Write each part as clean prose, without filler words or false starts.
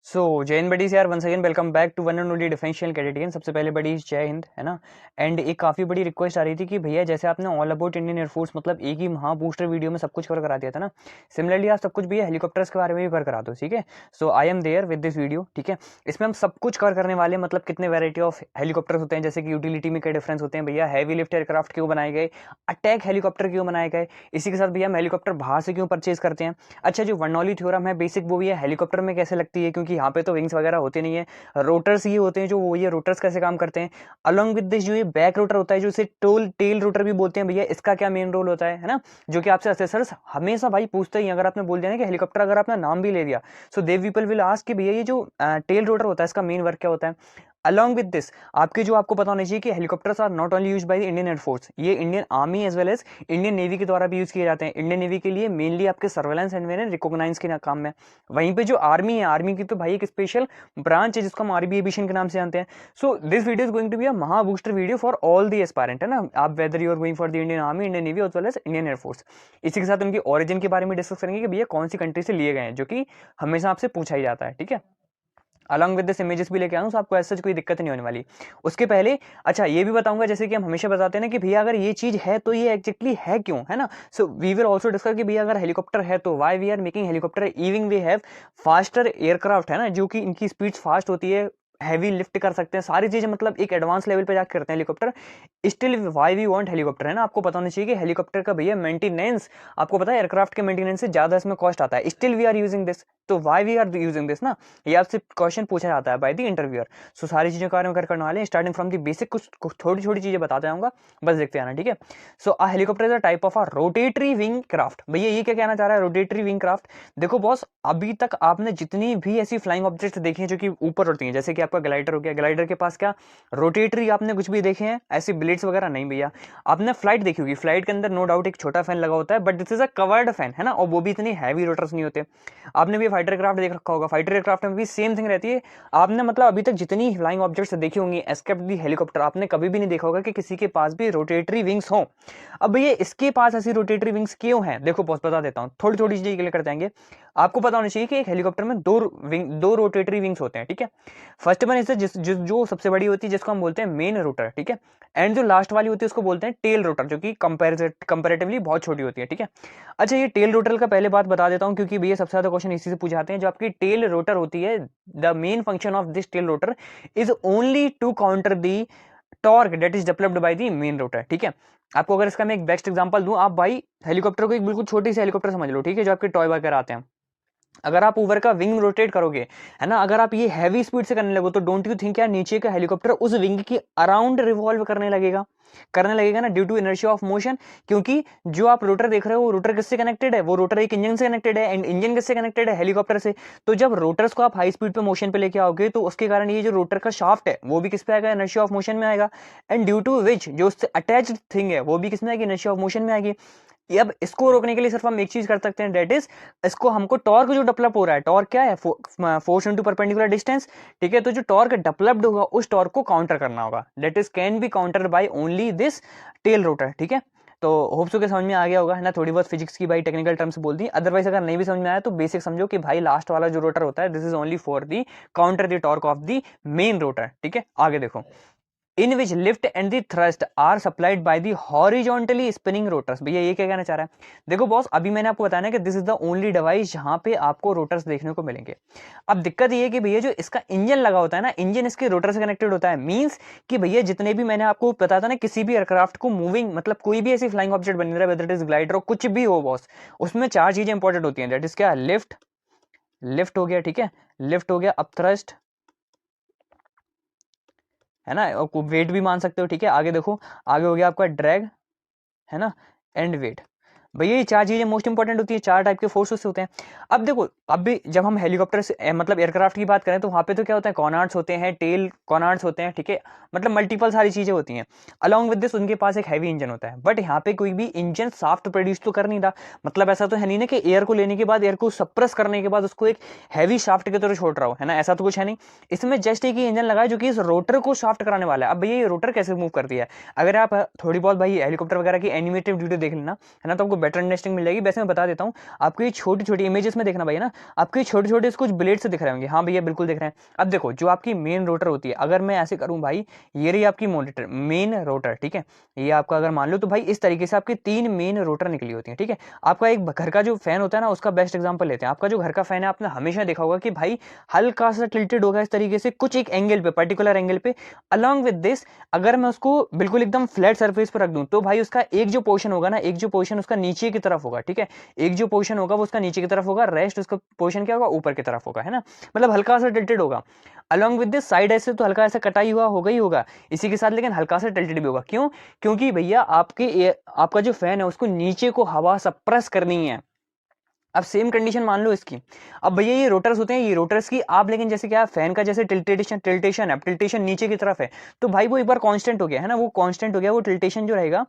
सो जय हिंद बडीज यार, once again welcome back to one and only differential cadetian. सबसे पहले बडीज जय हिंद, है ना। एंड एक काफ़ी बड़ी रिक्वेस्ट आ रही थी कि भैया जैसे आपने ऑल अबाउट इंडियन एयरफोर्स मतलब एक ही महा बूस्टर वीडियो में सब कुछ कवर करा दिया था ना, सिमिलरली आप सब कुछ भैया हेलीकॉप्टर्स के बारे में भी कवर करा दो, ठीक है। So I am there with this video, ठीक है। इसमें हम सब कुछ कवर करने वाले हैं, मतलब कितने वेराइटी ऑफ हेलीकॉप्टर्स होते हैं, जैसे कि यूटिलिटी में क्या डिफरेंस होते हैं भैया, हैवी लिफ्ट एयरक्राफ्ट क्यों बनाए गए, अटैक हेलीकॉप्टर क्यों बनाए गए, इसी के साथ भैया हम हेलीकॉप्टर बाहर से क्यों परचेज करते हैं। अच्छा, जो वर्नौली थ्योरम है बेसिक, वो भी है हेलीकॉप्टर में कैसे लगती है, क्योंकि यहाँ पे तो विंग्स वगैरह होते नहीं है, रोटर्स ये होते हैं जो वो ये रोटर्स कैसे काम करते हैं। अलॉन्ग विद दिस जो ये बैक रोटर होता है, जो इसे टेल रोटर भी बोलते हैं भैया, इसका क्या मेन रोल होता है ना, जो कि आपसे असेसर्स हमेशा भाई पूछते ही। अगर आपने बोल दिया ना कि हेलीकॉप्टर, अगर आपने नाम भी ले दिया, सो देव पीपल विल आस्क कि भैया ये जो टेल रोटर होता है इसका मेन वर्क क्या होता है। अलॉन्ग विद दिस आपके जो आपको पता होना चाहिए कि helicopters are not only used by the Indian air force, ये Indian army as well as Indian navy के द्वारा भी यूज किए जाते हैं। इंडियन नेवी के लिए मेनली आपके सर्वेलेंस एंड रिकॉग्नाइज के काम में। वहीं पे जो आर्मी है, आर्मी की तो भाई एक स्पेशल ब्रांच है जिसको हम आरबी एविएशन के नाम से जानते हैं। So this video is going to be a महा booster video for all the aspirant, है ना। आप whether you are going for the Indian army, Indian navy as well as Indian air force. इसी के साथ उनकी ओरिजिन के बारे में डिस्कस करेंगे कि भैया कौन सी कंट्री से लिए गए हैं, जो कि हमेशा आपसे पूछा ही जाता है, ठीक है। अलॉन्ग विद दिस इमेजेस भी लेके आऊँ, तो आपको ऐसा कोई दिक्कत नहीं होने वाली। उसके पहले अच्छा ये भी बताऊंगा, जैसे कि हम हमेशा बताते हैं ना कि भैया अगर ये चीज है तो ये एग्जैक्टली है क्यों, है ना। So we will also discuss कि भैया अगर हेलीकॉप्टर है तो why we are making helicopter, even we have faster aircraft, है ना, जो कि इनकी स्पीड फास्ट होती है, हैवी लिफ्ट कर सकते हैं, सारी चीजें मतलब एक एडवांस लेवल पे जाकर करते हैं helicopter. Still why we want helicopter, है ना। आपको पता होना चाहिए कि हेलीकॉप्टर का भैया मेंटेनेंस, आपको पता है एयरक्राफ्ट के मेंटेनेंस से ज्यादा इसमें कॉस्ट आता है। Still we are using this, तो why we are using this ना, ये आपसे क्वेश्चन पूछा जाता है बाय द इंटरव्यूअर। सो सारी चीजों के बारे में करने वाले हैं, स्टार्टिंग फ्रॉम द बेसिक, कुछ थोड़ी छोटी चीजें बताते जाऊंगा, बस देखते आना, ठीक है। So a helicopter is a type of a rotatory wing craft. भैया ये क्या कहना चाह रहा है रोटेटरी विंग क्राफ्ट। देखो बॉस, अभी तक आपने जितनी भी ऐसी फ्लाइंग ऑब्जेक्ट्स देखी हैं जो कि ऊपर उड़ती हैं, जैसे कि आपका ग्लाइडर हो गया, ग्लाइडर के पास क्या रोटेटरी आपने कुछ भी देखे हैं ऐसी ब्लेड्स वगैरह नहीं भैया। आपने फ्लाइट देखी होगी, फ्लाइट के अंदर नो डाउट एक छोटा फैन लगा होता है, but this is a covered fan, है ना, और वो भी इतनी हैवी रोटर्स नहीं होते। आपने भी फाइटर क्राफ्ट देख रखा होगा, फाइटर एयरक्राफ्ट में भी सेम थिंग रहती है। आपने मतलब अभी तक जितनी फ्लाइंग ऑब्जेक्ट्स देखी होंगी एस्केप्ट दी हेलीकॉप्टर, आपने कभी भी नहीं देखा होगा कि किसी के पास भी रोटेटरी विंग्स हो। अब ये इसके पास ऐसी रोटेटरी विंग्स क्यों हैं, देखो बॉस बता देता हूँ, थोड़ी थोड़ी चीजें क्लियर कर जाएंगे। आपको पता होना चाहिए कि एक हेलीकॉप्टर में दो रोटेटरी विंग्स होते हैं, ठीक है। फर्स्ट वन इससे जो सबसे बड़ी होती है जिसको हम बोलते हैं मेन रोटर, ठीक है। एंड जो लास्ट वाली होती है उसको बोलते हैं टेल रोटर, जो कि कंपैरेटिवली बहुत छोटी होती है, ठीक है। अच्छा, ये टेल रोटर का पहले बात बता देता हूं, क्योंकि भैया सबसे ज्यादा क्वेश्चन इसी से पूछाते हैं। जो आपकी टेल रोटर होती है, the main function of this tail rotor is only to counter the torque that is developed by the main rotor, ठीक है। आपको अगर इसका मैं एक बेस्ट एग्जांपल दूं, आप भाई हेलीकॉप्टर को एक बिल्कुल छोटी सी हेलीकॉप्टर समझ लो, ठीक है, जो आपके टॉय वगैरह आते हैं। अगर आप ऊपर का विंग रोटेट करोगे, है ना, अगर आप ये हैवी स्पीड से करने लगो, तो डोंट यू थिंक यार नीचे का हेलीकॉप्टर उस विंग की अराउंड रिवॉल्व करने लगेगा ना, due to inertia of motion. क्योंकि जो आप रोटर देख रहे हो वो रोटर किससे कनेक्टेड है, वो रोटर एक इंजन से कनेक्टेड है, एंड इंजन किससे कनेक्टेड है, हेलीकॉप्टर से। तो जब रोटर्स को आप हाई स्पीड पे मोशन पे लेके आओगे, तो उसके कारण ये जो रोटर का शाफ्ट है वो भी किस पे आएगा, इनर्शिया ऑफ मोशन में आएगा। एंड ड्यू टू विच जो उससे अटैच्ड थिंग है वो भी किसमें आएगी, इनर्शिया ऑफ मोशन में आएगी। अब इसको रोकने के लिए सिर्फ हम एक चीज कर सकते हैं, दैट इज इसको हमको टॉर्क जो डेवलप हो रहा है, टॉर्क क्या है, फोर्स इनटू परपेंडिकुलर डिस्टेंस, ठीक है। तो जो टॉर्क डेवलप्ड होगा उस टॉर्क को काउंटर करना होगा, that is can be counter by only this tail rotor, ठीक है। तो होप सो के समझ में आ गया होगा, है ना। थोड़ी बहुत फिजिक्स की भाई टेक्निकल टर्म्स बोल दी, अदरवाइज अगर नहीं भी समझ में आया तो बेसिक समझो कि भाई लास्ट वाला जो रोटर होता है this is only for the counter the torque of the main rotor, ठीक है। आगे देखो, in which lift and the thrust are supplied by the horizontally spinning rotors। भैया ये क्या कहना चाह रहा है, देखो बॉस, अभी मैंने आपको बताया ना कि this is the only device जहां पे आपको रोटर्स देखने को मिलेंगे। अब दिक्कत ये है कि भैया जो इसका इंजन लगा होता है ना, इंजन इसके रोटर से कनेक्टेड होता है, मींस कि भैया जितने भी मैंने आपको बताया था ना, किसी भी एयरक्राफ्ट को मूविंग मतलब कोई भी ऐसी फ्लाइंग ऑब्जेक्ट बन रहा है, वेदर इट इज ग्लाइडर और कुछ भी हो बॉस, उसमें चार चीजें इंपॉर्टेंट होती हैं, दैट इज क्या, लिफ्ट, लिफ्ट हो गया, ठीक है, लिफ्ट हो गया, अप थ्रस्ट, है ना, वेट भी मान सकते हो, ठीक है। आगे देखो, आगे हो गया आपका ड्रैग, है ना, एंड वेट। भैया ये चार चीजें मोस्ट इंपॉर्टेंट होती है, चार टाइप के फोर्सेस होते हैं। अब देखो, अब भी जब हम हेलीकॉप्टर से मतलब एयरक्राफ्ट की बात करें, तो वहां पे तो क्या होता है, कॉनार्ड्स होते हैं, टेल कॉनार्ड्स होते हैं, ठीक है, मतलब मल्टीपल सारी चीजें होती हैं। अलॉन्ग विद दिस उनके पास एक हैवी इंजन होता है, बट यहाँ पे कोई भी इंजन साफ्ट प्रोड्यूस तो कर नहीं रहा। मतलब ऐसा तो है नहीं ना कि एयर को लेने के बाद, एयर को सप्रेस करने के बाद उसको एक हैवी शाफ्ट की तरह छोड़ रहा हो, है ना, ऐसा तो कुछ है नहीं। इसमें जस्ट एक ही इंजन लगा है जो कि इस रोटर को शाफ्ट कराने वाला है। अब भैया ये रोटर कैसे मूव करती है, अगर आप थोड़ी बहुत भाई हेलीकॉप्टर वगैरह की एनिमेटेड वीडियो देख लेना, है ना, तो आपको बेटर अंडरस्टैंडिंग मिल जाएगी। वैसे मैं बता देता हूँ, आपको ये छोटी छोटी इमेजेस में देखना भैया ना, आपके छोटे छोटे कुछ ब्लेड से दिख रहे होंगे। हाँ भैया बिल्कुल दिख रहे हैं। अब देखो जो आपकी मेन रोटर होती है, अगर मैं ऐसे करूँ भाई, ये रही आपकी मोनिटर मेन रोटर, ठीक है, ये आपका अगर मान लो तो भाई इस तरीके से आपके 3 मेन रोटर निकली होती है, ठीक है। आपका एक घर का जो फैन होता है ना, उसका बेस्ट एग्जांपल लेते हैं। आपका जो घर का फैन है, आपने हमेशा देखा होगा कि भाई हल्का सा टिल्टेड होगा इस तरीके से, कुछ एक एंगल पे, पर्टिकुलर एंगल पे। अलॉन्ग विद दिस, अगर मैं उसको बिल्कुल एकदम फ्लैट सरफेस पर रख दूं, तो भाई उसका एक जो पोर्शन होगा ना, एक जो पोर्शन उसका नीचे की तरफ होगा, ठीक है, एक जो पोर्शन होगा वो उसका नीचे की तरफ होगा, रेस्ट उसका पोर्शन क्या होगा, ऊपर की तरफ होगा, है ना, मतलब हल्का सा टिल्टेड होगा। अलॉन्ग विद दिस साइड ऐसे तो हल्का ऐसा कटाई हुआ होगा ही होगा इसी के साथ, लेकिन हल्का सा टिल्टेड भी होगा। क्यों? क्योंकि भैया आपका जो फैन है उसको नीचे को हवा सप्रेस करनी है। अब सेम कंडीशन मान लो इसकी। अब भैया ये रोटर्स होते हैं, ये रोटर्स की आप, लेकिन जैसे क्या फैन का जैसे टिल्टेशन है, टिल्टेशन नीचे की तरफ है, तो भाई वो एक बार कांस्टेंट हो गया है ना, वो कांस्टेंट हो गया, वो टिल्टेशन जो रहेगा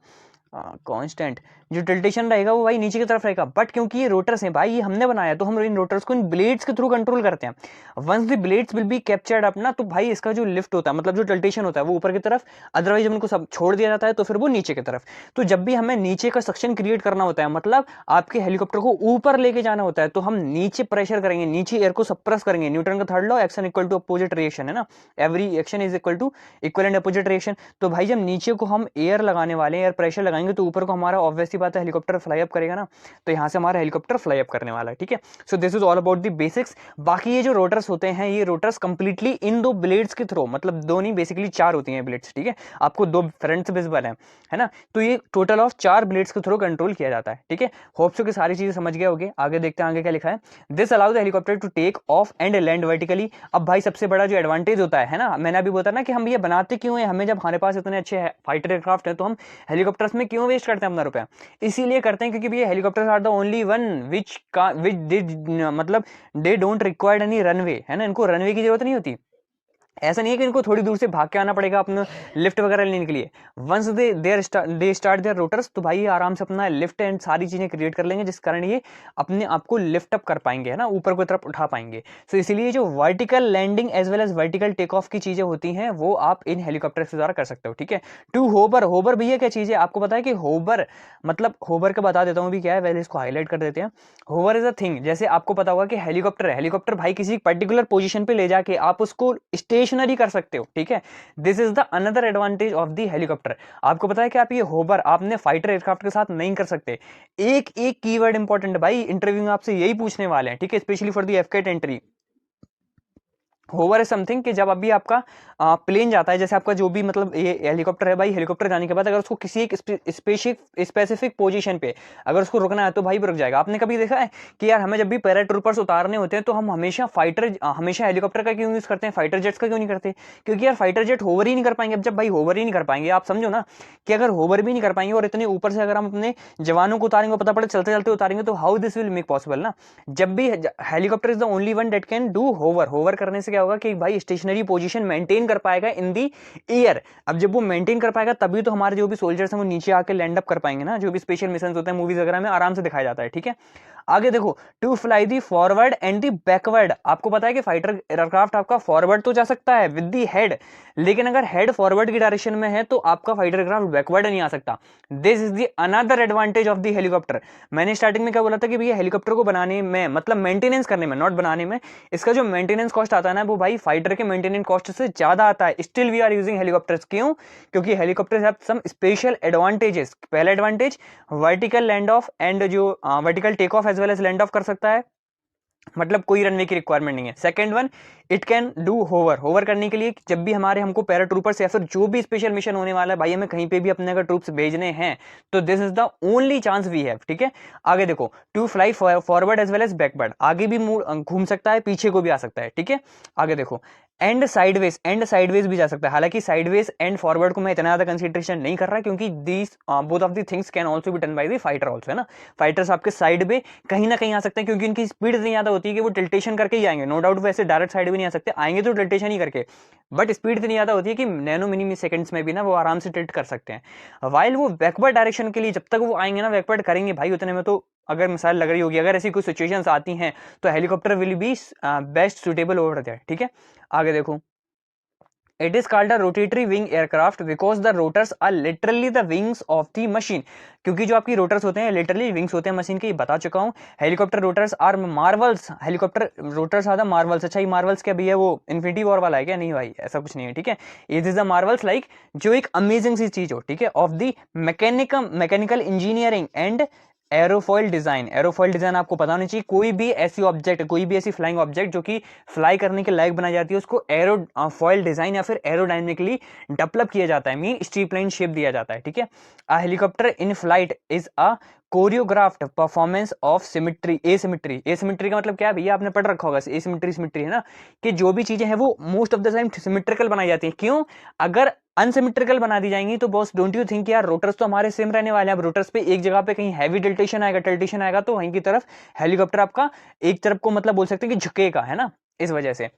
कांस्टेंट, जो टिल्टेशन रहेगा वो भाई नीचे की तरफ रहेगा। बट क्योंकि ये रोटर्स हैं भाई, ये हमने बनाया, तो हम इन रोटर्स को इन ब्लेड्स के थ्रू कंट्रोल करते हैं। Once the blades will be captured up ना, तो भाई इसका जो लिफ्ट होता है, मतलब जो टिल्टेशन होता है वो ऊपर की तरफ, अदरवाइज जब उनको सब छोड़ दिया जाता है तो फिर वो नीचे की तरफ। तो जब भी हमें नीचे का सक्शन क्रिएट करना होता है, मतलब आपके हेलीकॉप्टर को ऊपर लेके जाना होता है, तो हम नीचे प्रेशर करेंगे, नीचे एयर को सप्रेस करेंगे। न्यूटन का third law, action equal to opposite reaction, है ना, every action is equal to equal and opposite reaction. तो भाई जब नीचे को हम एयर लगाने वाले हैं, एयर प्रेशर लगाएंगे, तो ऊपर को हमारा ऑब्वियसली बात है हेलीकॉप्टर फ्लाई अप करेगा ना, तो यहाँ से हमारा हेलीकॉप्टर फ्लाई अप करने वाला है, ठीक है। So this is all about the basics. बाकी ये जो रोटर्स होते हैं, ये रोटर्स कंप्लीटली इन दो ब्लेड्स के थ्रू, मतलब दो नहीं बेसिकली 4 होती हैं ब्लेड्स, ठीक है, आपको 2 फ्रंट से विजिबल है ना, तो ये टोटल ऑफ 4 ब्लेड्स के थ्रू कंट्रोल किया जाता है, ठीक है। होप सो कि सारी चीजें समझ गए होगे। आगे देखते हैं आगे क्या लिखा है। This allow the helicopter to take off and land vertically. अब भाई सबसे बड़ा जो एडवांटेज होता है ना, मैंने अभी बोला ना कि हम ये बनाते क्यों है, हमें जब हमारे पास इतने अच्छे फाइटर एयरक्राफ्ट है, तो हम हेलीकॉप्टर्स में क्यों वेस्ट करते हैं अपना रुपया? इसीलिए करते हैं क्योंकि भैया helicopters are the only one which मतलब they don't required any runway, है ना, इनको रनवे की जरूरत नहीं होती। ऐसा नहीं है कि इनको थोड़ी दूर से भाग के आना पड़ेगा अपना लिफ्ट वगैरह लेने के लिए। Once they start their rotors, तो भाई ये आराम से अपना लिफ्ट एंड सारी चीजें क्रिएट कर लेंगे, जिस कारण ये अपने आप को लिफ्ट अप कर पाएंगे, है ना, ऊपर की तरफ उठा पाएंगे। सो इसीलिए जो vertical landing as well as vertical take off की चीजें होती हैं, वो आप इन हेलीकॉप्टर के द्वारा कर सकते हो, ठीक है। टू होबर, होबर भैया क्या चीज है आपको पता है कि होबर मतलब, होबर का बता देता हूँ भी क्या है, पहले इसको हाईलाइट कर देते हैं। होवर इज अ थिंग, जैसे आपको पता होगा कि हेलीकॉप्टर है, हेलीकॉप्टर भाई किसी पर्टिकुलर पोजीशन पे ले जाके आप उसको स्टेशनरी कर सकते हो, ठीक है। This is the another advantage of the helicopter. आपको पता है कि आप ये होवर आपने फाइटर एयरक्राफ्ट के साथ नहीं कर सकते। एक एक कीवर्ड इंपॉर्टेंट भाई, इंटरव्यू में आपसे यही पूछने वाले हैं, ठीक है, specially for the AFCAT entry. Hover है समथिंग कि जब अभी आपका प्लेन जाता है, जैसे आपका जो भी मतलब ये हेलीकॉप्टर है भाई, हेलीकॉप्टर जाने के बाद अगर उसको किसी एक स्पेसिफिक पोजीशन पे अगर उसको रुकना है, तो भाई रुक जाएगा। आपने कभी देखा है कि यार हमें जब भी पैराट्रूपर्स उतारने होते हैं, तो हम हमेशा हेलीकॉप्टर का क्यों यूज करते हैं, फाइटर जेट्स का क्यों नहीं करते? क्योंकि यार फाइटर जेट होवर ही नहीं कर पाएंगे। अब जब भाई होवर ही नहीं कर पाएंगे, आप समझो ना कि अगर होवर भी नहीं कर पाएंगे और इतने ऊपर से अगर हम अपने जवानों को उतारेंगे, पता पड़े चलते चलते उतारेंगे, तो how this will make possible ना। जब भी helicopter is the only one that can do hover. Hover करने से क्या होगा कि भाई स्टेशनरी पोजीशन मेंटेन कर पाएगा इन दी एयर। अब जब वो मेंटेन कर पाएगा, तभी तो हमारे जो भी सोल्जर्स हैं वो नीचे आके लैंड अप कर पाएंगे ना, जो भी स्पेशल मिशन होते हैं मूवीज वगैरह में आराम से दिखाया जाता है, ठीक है। आगे देखो, to fly the forward and the backward. आपको पता है कि फाइटर एयरक्राफ्ट आपका फॉरवर्ड तो जा सकता है विद दी हेड, लेकिन अगर हेड फॉरवर्ड की डायरेक्शन में है, तो आपका फाइटर एयरक्राफ्ट बैकवर्ड नहीं आ सकता। This is the another advantage of the helicopter. मैंने स्टार्टिंग में क्या बोला था कि भैया हेलीकॉप्टर को बनाने में, मतलब मेंटेनेंस करने में, नॉट बनाने में, इसका जो मेंटेनेंस कॉस्ट आता है ना, वो भाई फाइटर के मेंटेनेंस कॉस्ट से ज्यादा आता है। Still we are using helicopters. क्यों? क्योंकि helicopters have some special advantages. पहला advantage, vertical land off and जो vertical take off as well as land off कर सकता है, मतलब कोई रनवे की रिक्वायरमेंट नहीं है। Second one, it can do hover. Hover करने के लिए जब भी हमको पैराट्रूपर्स या फिर जो भी स्पेशल मिशन होने वाला है भाई, हमें कहीं पे भी अपने अगर ट्रूप्स भेजने हैं, तो this is the only chance we have, ठीक है। आगे देखो, to fly forward as well as backward, आगे भी घूम सकता है, पीछे को भी आ सकता है, ठीक है। आगे देखो, एंड साइडवेज भी जा सकता है। हालांकि साइडवेज एंड फॉरवर्ड को मैं इतना ज्यादा कंसीडरेशन नहीं कर रहा, क्योंकि these both of the things can also be done by the fighter also, है ना। फाइटर्स आपके साइड पे कहीं ना कहीं आ सकते हैं, क्योंकि उनकी स्पीड इतनी ज्यादा होती है कि वो टिल्टेशन करके ही आएंगे। नो डाउट वैसे डायरेक्ट साइड भी नहीं आ सकते, आएंगे तो टिल्टेशन ही करके, बट स्पीड इतनी ज्यादा होती है कि नैनो मिनी सेकंड्स में भी ना वो आराम से टिल्ट कर सकते हैं। वाइल वो बैकवर्ड डायरेक्शन के लिए जब तक वो आएंगे ना, बैकवर्ड करेंगे भाई, उतने में तो अगर मिसाल लग रही होगी, अगर ऐसी कोई सिचुएशंस आती हैं, तो helicopter will be best suitable over there, ठीक है। आगे देखो, It is called a rotatory wing aircraft because the rotors are literally the wings of the machine. क्योंकि जो आपकी रोटर्स होते हैं लिटरली विंग्स होते हैं मशीन के, ये बता चुका हूँ. Helicopter rotors are marvels, helicopter rotors are the marvels. अच्छा ये मार्वल्स क्या भैया वो इन्फिनिटी वॉर वाला है क्या? नहीं भाई ऐसा कुछ नहीं है, ठीक है. It is the Marvels like जो एक अमेजिंग सी चीज हो, ठीक है, of the mechanical engineering and aerofoil design. Aerofoil design आपको पता होना चाहिए. कोई भी ऐसी ऑब्जेक्ट, कोई भी ऐसी फ्लाइंग ऑब्जेक्ट जो कि फ्लाई करने के लायक बनाई जाती है, उसको एरोफॉइल डिजाइन या फिर एरोडायनेमिकली डेवलप किया जाता है, मीन स्ट्रीपलाइन शेप दिया जाता है, ठीक है. A helicopter in flight is a choreographed performance of symmetry. Asymmetry, asymmetry का मतलब क्या है भैया? आपने पढ़ रखा होगा. एसिमेट्री सिमेट्री है ना, कि जो भी चीजें हैं वो most of the time symmetrical बनाई जाती है. क्यों? अगर अनसिमेट्रिकल बना दी जाएंगी तो बॉस डोंट यू थिंक यार रोटर्स तो हमारे सेम रहने वाले हैं. अब रोटर्स पे एक जगह पे कहीं हैवी टिल्टेशन आएगा तो वहीं की तरफ हेलीकॉप्टर आपका एक तरफ को मतलब बोल सकते हैं कि झुकेगा, है ना, इस वजह से.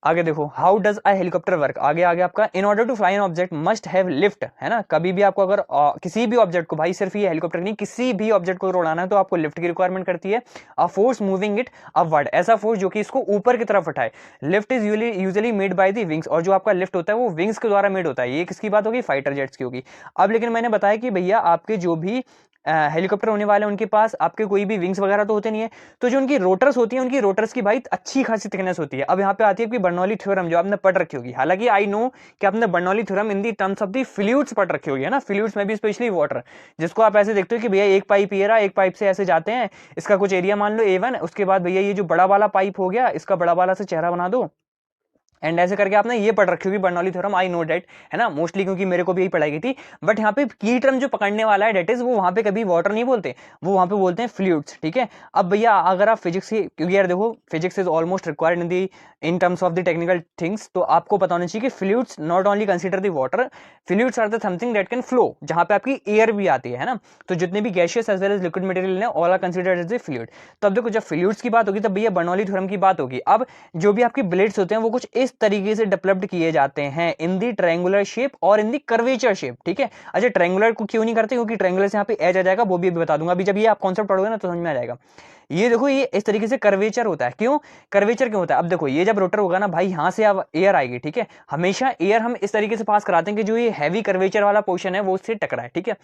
आगे देखो, how does a helicopter work. आगे आपका in order to fly an object must have lift, है ना. कभी भी आपको अगर किसी भी ऑब्जेक्ट को, भाई सिर्फ ये हेलीकॉप्टर नहीं, किसी भी ऑब्जेक्ट को उड़ाना है तो आपको लिफ्ट की रिक्वायरमेंट करती है. A force moving it upward, ऐसा फोर्स जो कि इसको ऊपर की तरफ उठाए. Lift is usually made by the wings, और जो आपका लिफ्ट होता है वो विंग्स के द्वारा मेड होता है. ये किसकी बात होगी? फाइटर जेट्स की होगी. अब लेकिन मैंने बताया कि भैया आपके जो भी हेलीकॉप्टर होने वाले हैं उनके पास आपके कोई भी विंग्स वगैरह तो होते नहीं है. तो जो उनकी रोटर्स होती हैं, उनकी रोटर्स की भाई अच्छी खासी थिकनेस होती है. अब यहाँ पे आती है बर्नौली थ्योरम, जो आपने पढ़ रखी होगी. हालांकि आई नो कि आपने Bernoulli theorem in the terms of the fluids पढ़ रखी होगी, है ना. फ्लूइड्स में भी स्पेशली वाटर, जिसको आप ऐसे देखते हो कि भैया एक पाइप ये रहा, एक पाइप से ऐसे जाते हैं, इसका कुछ एरिया मान लो A1, उसके बाद भैया ये जो बड़ा वाला पाइप हो गया, इसका बड़ा वाला से चेहरा बना दो, एंड ऐसे करके आपने ये पढ़ रखी होगी Bernoulli theorem. I know that, है ना, मोस्टली क्योंकि मेरे को भी यही पढ़ाई गई थी. बट यहाँ पे की टर्म जो पकड़ने वाला है डेट इज, वो वहां पे कभी वाटर नहीं बोलते, वो वहां पे बोलते हैं फ्लूइड्स, ठीक है. अब भैया अगर आप फिजिक्स की, क्योंकि यार देखो physics is almost required in the in terms of the technical things, तो आपको पता होना चाहिए कि fluids not only consider the water, fluids are the something that can flow, जहां पे आपकी एयर भी आती है ना. तो जितने भी gaseous as well as liquid material है all are considered as the fluid. तो अब देखो जब फ्लूइड्स की बात होगी तब भैया बर्नौली थ्योरम की बात होगी. अब जो भी आपके ब्लेड्स होते हैं वो कुछ इस तरीके से डेवलप्ड किए जाते हैं इन दी ट्रायंगुलर शेप और इन दी कर्वेचर शेप, ठीक है. अच्छा ट्रायंगुलर को क्यों नहीं करते? क्योंकि ट्रायंगुलर से यहाँ पे एज आ जाएगा, वो भी अभी बता दूंगा. अभी जब ये आप कॉन्सेप्ट पढ़ोगे ना तो समझ में आ जाएगा. ये देखो ये इस तरीके से कर्वेचर होता है. क्यों कर्वेचर क्यों होता है? अब देखो ये जब रोटर होगा ना भाई, यहाँ से अब एयर आएगी, ठीक है. हमेशा एयर हम इस तरीके से पास कराते हैं कि जो ये हैवी कर्वेचर वाला पोर्शन है वो उससे टकराए, ठीक है.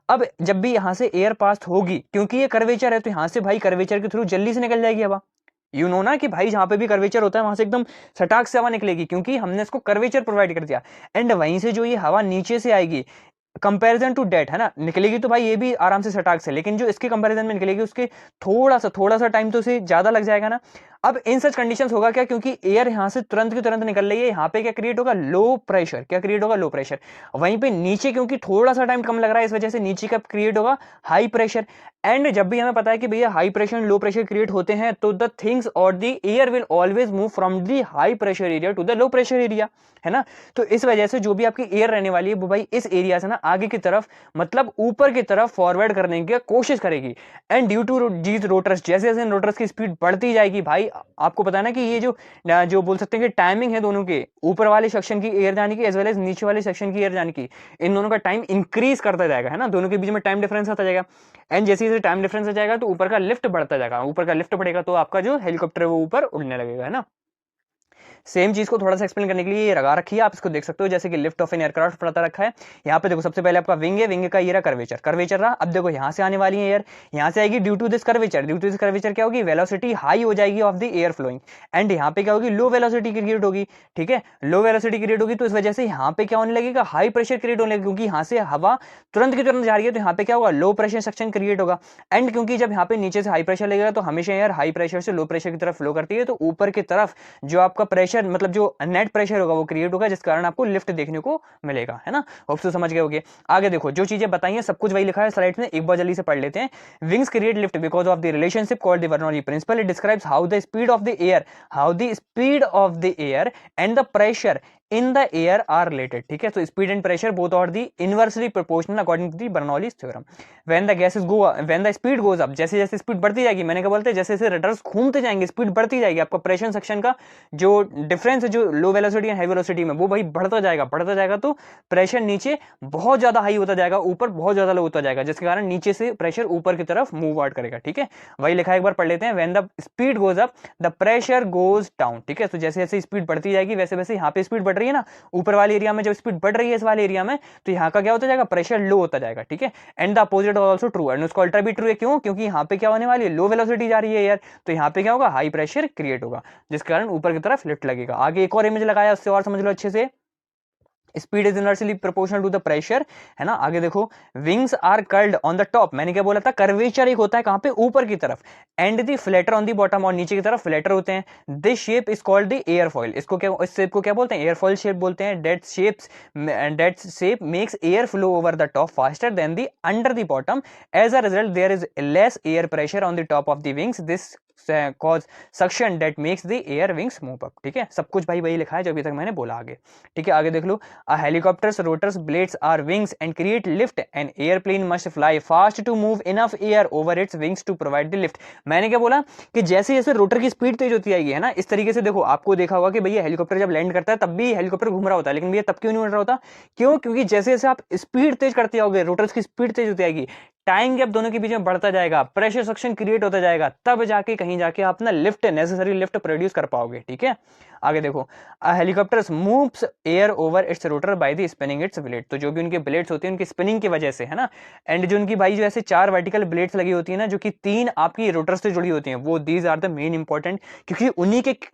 अब जब भी यहां से एयर पास होगी, क्योंकि ये कर्वेचर है, तो यहां से भाई कर्वेचर के थ्रू जल्दी से निकल जाएगी हवा. यू नो ना कि भाई जहां पे भी कर्वेचर होता है वहां से एकदम सटाक से हवा निकलेगी, क्योंकि हमने इसको कर्वेचर प्रोवाइड कर दिया. एंड वहीं से जो ये हवा नीचे से आएगी कंपैरिजन टू डेट, है ना, निकलेगी तो भाई ये भी आराम से सटाक से, लेकिन जो इसके कंपैरिजन में निकलेगी उसके थोड़ा सा टाइम तो उसे ज्यादा लग जाएगा ना. अब इन सच कंडीशंस होगा क्या? क्योंकि एयर यहां से तुरंत की तुरंत निकल रही है, यहाँ पे क्या क्रिएट होगा? Low pressure. क्या क्रिएट होगा? Low pressure. वहीं पे नीचे क्योंकि थोड़ा सा टाइम कम लग रहा है, इस वजह से नीचे का क्रिएट होगा हाई प्रेशर. एंड जब भी हमें पता है कि भैया high pressure and low pressure create होते हैं, तो द थिंग्स और the air will always move from the high pressure area to the low pressure area, है ना. तो इस वजह से जो भी आपकी एयर रहने वाली है वो भाई इस एरिया से ना आगे की तरफ, मतलब ऊपर की तरफ फॉरवर्ड करने की कोशिश करेगी. And due to these rotors, जैसे जैसे रोटर्स की स्पीड बढ़ती जाएगी भाई, आपको पता है ना कि ये जो बोल सकते हैं कि टाइमिंग है दोनों के, ऊपर वाले सेक्शन की एयर जाने की एज वेल एज नीचे वाले सेक्शन की एयर जाने की, इन दोनों का टाइम इंक्रीज करता जाएगा, है ना. दोनों के बीच में टाइम डिफरेंस आता जाएगा. एंड जैसे जैसे टाइम डिफरेंस आ जाएगा तो ऊपर का लिफ्ट बढ़ता जाएगा. ऊपर का लिफ्ट बढ़ेगा तो आपका जो हेलीकॉप्टर है वो ऊपर उड़ने लगेगा, है ना. सेम चीज को थोड़ा सा एक्सप्लेन करने के लिए लगा रखी है, आप इसको देख सकते हो. जैसे कि लिफ्ट ऑफ एन एयरक्राफ्ट पता रखा है. यहाँ पे देखो सबसे पहले आपका विंग है, विंग का ये रहा कर्वेचर, कर्वेचर रहा. अब देखो यहाँ से आने वाली है एयर, यहाँ से आएगी due to this curvature. Due to this curvature क्या होगी? वेलोसिटी हाई हो जाएगी ऑफ द एयर फ्लोइंग. एंड यहाँ पे क्या होगी? लो वेलोसिटी क्रिएट होगी, ठीक है. लो वेलोसिटी क्रिएट होगी तो इस वजह से यहाँ पे क्या होने लगेगा? हाई प्रेशर क्रिएट होने लगेगा, क्योंकि यहाँ से हवा तुरंत की तुरंत जा रही है, तो यहाँ पे क्या होगा? लो प्रेशर सेक्शन क्रिएट होगा. एंड क्योंकि जब यहाँ पे नीचे से हाई प्रेशर लगेगा तो हमेशा एयर हाई प्रेशर से लो प्रेशर की तरफ फ्लो करती है, तो ऊपर की तरफ जो आपका प्रेशर, मतलब जो नेट प्रेशर होगा वो क्रिएट होगा, जिस कारण आपको लिफ्ट देखने को मिलेगा, है ना. होप सो समझ गए होगे. आगे देखो जो चीजें बताई हैं सब कुछ वही लिखा है स्लाइड में, एक बार जल्दी से पढ़ लेते हैं. Wings create lift because of the relationship called the Bernoulli principle. It describes how the speed of the air and the pressure in the air are related, ठीक है. तो speed and pressure both are the inversely proportional according to the Bernoulli's theorem. When the speed goes up, जैसे जैसे speed बढ़ती जाएगी, मैंने क्या बोलते हैं, जैसे जैसे रडर्स घूमते जाएंगे स्पीड बढ़ती जाएगी, आपका प्रेशर सेक्शन का जो डिफरेंस है जो लो वेलोसिटी एंड हाई वेलोसिटी में, वो भाई बढ़ता जाएगा तो प्रेशर नीचे बहुत ज्यादा हाई होता जाएगा, ऊपर बहुत ज्यादा लो होता जाएगा, जिसके कारण नीचे से प्रेशर ऊपर की तरफ मूव आउट करेगा, ठीक है. वही लिखा है, एक बार पढ़ लेते हैं. When the speed goes up the pressure goes down, ठीक है. तो जैसे जैसे स्पीड बढ़ती जाएगी वैसे वैसे यहाँ पे स्पीड बढ़ बढ़ रही है ना, ऊपर वाले एरिया में जब स्पीड बढ़ रही है इस वाले एरिया में, तो यहाँ का क्या होता जाएगा, प्रेशर लो होता जाएगा, ठीक है। And the opposite also true, and उसका अल्टर भी ट्रू है, क्यों, क्योंकि यहाँ पे क्या होने वाली है, लो वेलोसिटी जा रही है यार, तो यहाँ पे क्या होगा, हाई प्रेशर क्रिएट होगा, जिस कारण ऊपर की तरफ लिफ्ट लगेगा। आगे एक और इमेज लगाया, उससे और समझ लो अच्छे से, speed is inversely proportional to the pressure, है ना। आगे देखो, wings are curled on the top, मैंने क्या बोला था, कर्वेचर एक होता है कहां पे, ऊपर की तरफ, and the flatter on the bottom, और नीचे की तरफ फ्लैटर होते हैं। This shape is called the airfoil, इसको क्या, इस शेप को क्या बोलते हैं, एयरफॉइल शेप बोलते हैं। That shape makes air flow over the top faster than the under the bottom, as a result there is less air pressure on the top of the wings, this cause suction that makes the air wings move up, ठीक है। सब कुछ भाई वही लिखा है जो अभी तक मैंने बोला आगे, ठीक है। आगे देख लो, a helicopter's rotors blades are wings and create lift, an airplane must fly fast to move enough air over its wings to provide the lift। मैंने क्या बोला कि जैसे जैसे रोटर की स्पीड तेज होती आएगी, है ना, इस तरीके से देखो, आपको देखा होगा कि भैया हेलीकॉप्टर जब लैंड करता है तब भी हेलीकॉप्टर घूम रहा होता है, लेकिन भैया तब क्यों नहीं उड़ रहा होता, क्यों, क्योंकि जैसे जैसे आप स्पीड तेज करते जाओगे, रोटर्स की स्पीड तेज होती आएगी, टाइम गैप दोनों के बीच में बढ़ता जाएगा, प्रेशर सक्शन क्रिएट होता जाएगा, तब जाके कहीं जाके आप ना लिफ्ट, नेसेसरी लिफ्ट प्रोड्यूस कर पाओगे, ठीक है। आगे देखो, helicopter moves air over it's rotor by the spinning it's blade, तो जो भी उनके ब्लेड्स होते हैं उनकी स्पिनिंग की वजह से, है ना। एंड जो उनकी भाई जो ऐसे 4 वर्टिकल ब्लेड्स लगी होती है ना, जो कि 3 आपकी रोटर से जुड़ी होती हैं, वो these are the main important, क्योंकि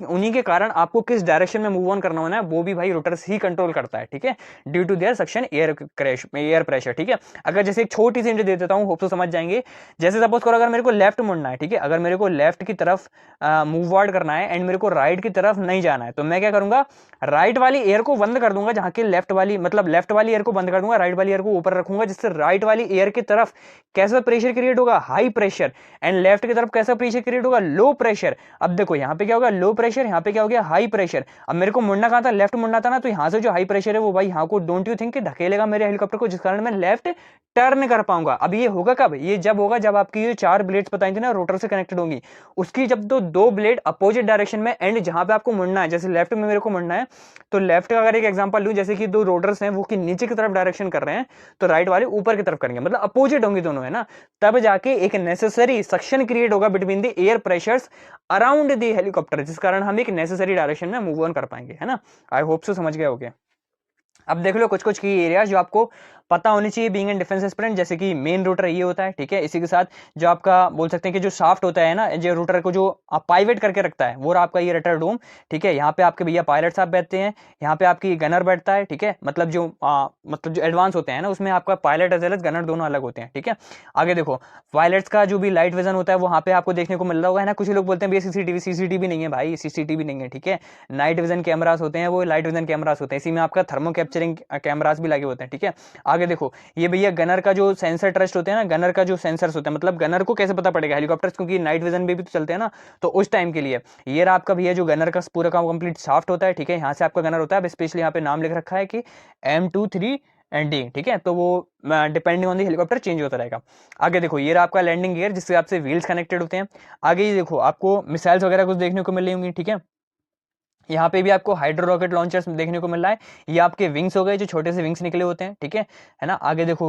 उन्हीं के कारण आपको किस डायरेक्शन में मूव ऑन करना होना है वो भी भाई रोटर्स ही कंट्रोल करता है, ठीक है, due to their suction air pressure, ठीक है। अगर जैसे एक छोटी सी इंट दे देता हूं, होप तो समझ जाएंगे। जैसे सपोज करो अगर मेरे को लेफ्ट मुड़ना है, ठीक है, अगर मेरे को लेफ्ट की तरफ मूव आउट करना है एंड मेरे को राइट की तरफ नहीं जाना है, तो मैं क्या करूंगा, राइट वाली एयर को बंद कर दूंगा, जहां के लेफ्ट वाली, मतलब लेफ्ट वाली एयर को बंद कर दूंगा, राइट वाली एयर को ऊपर रखूंगा, जिससे राइट वाली एयर की तरफ कैसा प्रेशर क्रिएट होगा, हाई प्रेशर, एंड लेफ्ट की तरफ कैसा प्रेशर क्रिएट होगा, लो प्रेशर। अब देखो यहाँ पे क्या होगा, लो प्रेशर, यहाँ पे क्या हो गया, हाई प्रेशर। अब मेरे को मुड़ना कहां था, लेफ्ट मुड़ना था ना, तो यहां से जो हाई प्रेशर है वो भाई यहाँ को डोंट यू थिंक ढकेलेगा मेरे हेलीकॉप्टर को, जिस कारण मैं लेफ्ट टर्न कर पाऊंगा। अब ये होगा कब, ये जब होगा जब आपकी ये 4 ब्लेड्स बताई थी ना रोटर से कनेक्टेड होंगी, उसकी जब दो ब्लेड अपोजिट डायरेक्शन में, एंड जहां पे आपको मुड़ना है, जैसे लेफ्ट में मेरे को मुड़ना है, तो लेफ्ट का अगर एक एग्जांपल लूं, जैसे कि 2 रोटर्स हैं वो कि नीचे की तरफ डायरेक्शन कर रहे हैं, तो राइट वाले ऊपर की तरफ करेंगे, मतलब अपोजिट होंगी दोनों, है ना। तब जाके एक नेसेसरी सक्शन क्रिएट होगा between the air pressures around the helicopter, जिस कारण हम एक नेसेसरी डायरेक्शन में मूव ऑन कर पाएंगे, है ना। आई होप सो समझ गए होगे। अब देख लो कुछ कुछ की एरियाज जो आपको पता होनी चाहिए बीइंग इन डिफेंस एस्पिरेंट, जैसे कि मेन रोटर ये होता है, ठीक है। इसी के साथ जो आपका बोल सकते हैं कि जो शाफ्ट होता है ना, जो रोटर को जो पाइवेट करके रखता है, वो आपका ये रटर डोम, ठीक है। यहाँ पे आपके भैया पायलट साहब बैठते हैं, यहाँ पे आपकी गनर बैठता है, ठीक है। मतलब जो एडवांस होते हैं ना, उसमें आपका pilot as well as gunner दोनों अलग होते हैं, ठीक है। आगे देखो, पायलट्स का जो भी लाइट विजन होता है वो वहाँ पे आपको देखने को मिल रहा होगा, है ना। कुछ लोग बोलते हैं भैया सीसीटीवी नहीं है, भाई सीसीटीवी नहीं है, ठीक है। नाइट विजन कैमरास होते हैं, वो लाइट विजन कैमरास होते हैं, इसी में आपका थर्मो कैप्चरिंग कैमरास भी लगे होते हैं, ठीक है। आगे देखो, ये भैया गनर का जो सेंसर ट्रस्ट होते हैं ना, गनर का जो सेंसर्स होते हैं, मतलब गनर को कैसे पता पड़ेगा हेलीकॉप्टर्स, क्योंकि नाइट विजन में भी तो चलते हैं ना, तो उस टाइम के लिए ये रहा आपका भैया जो गनर का पूरा का कंप्लीट शाफ्ट होता है, ठीक है। यहाँ से आपका गनर होता है, स्पेशली यहाँ पे नाम लिख रखा है कि M23 एंड डी, ठीक है। तो वो depending on the helicopter change होता रहेगा। आगे देखो, ये रहा आपका लैंडिंग गियर, जिससे आपसे व्हील्स कनेक्टेड होते हैं। आगे ये देखो, आपको मिसाइल्स वगैरह कुछ देखने को मिल रही होंगी, ठीक है। यहाँ पे भी आपको हाइड्रो रॉकेट लॉन्चर्स देखने को मिल रहा है, ये आपके विंग्स हो गए, जो छोटे से विंग्स निकले होते हैं, ठीक है ना। आगे देखो,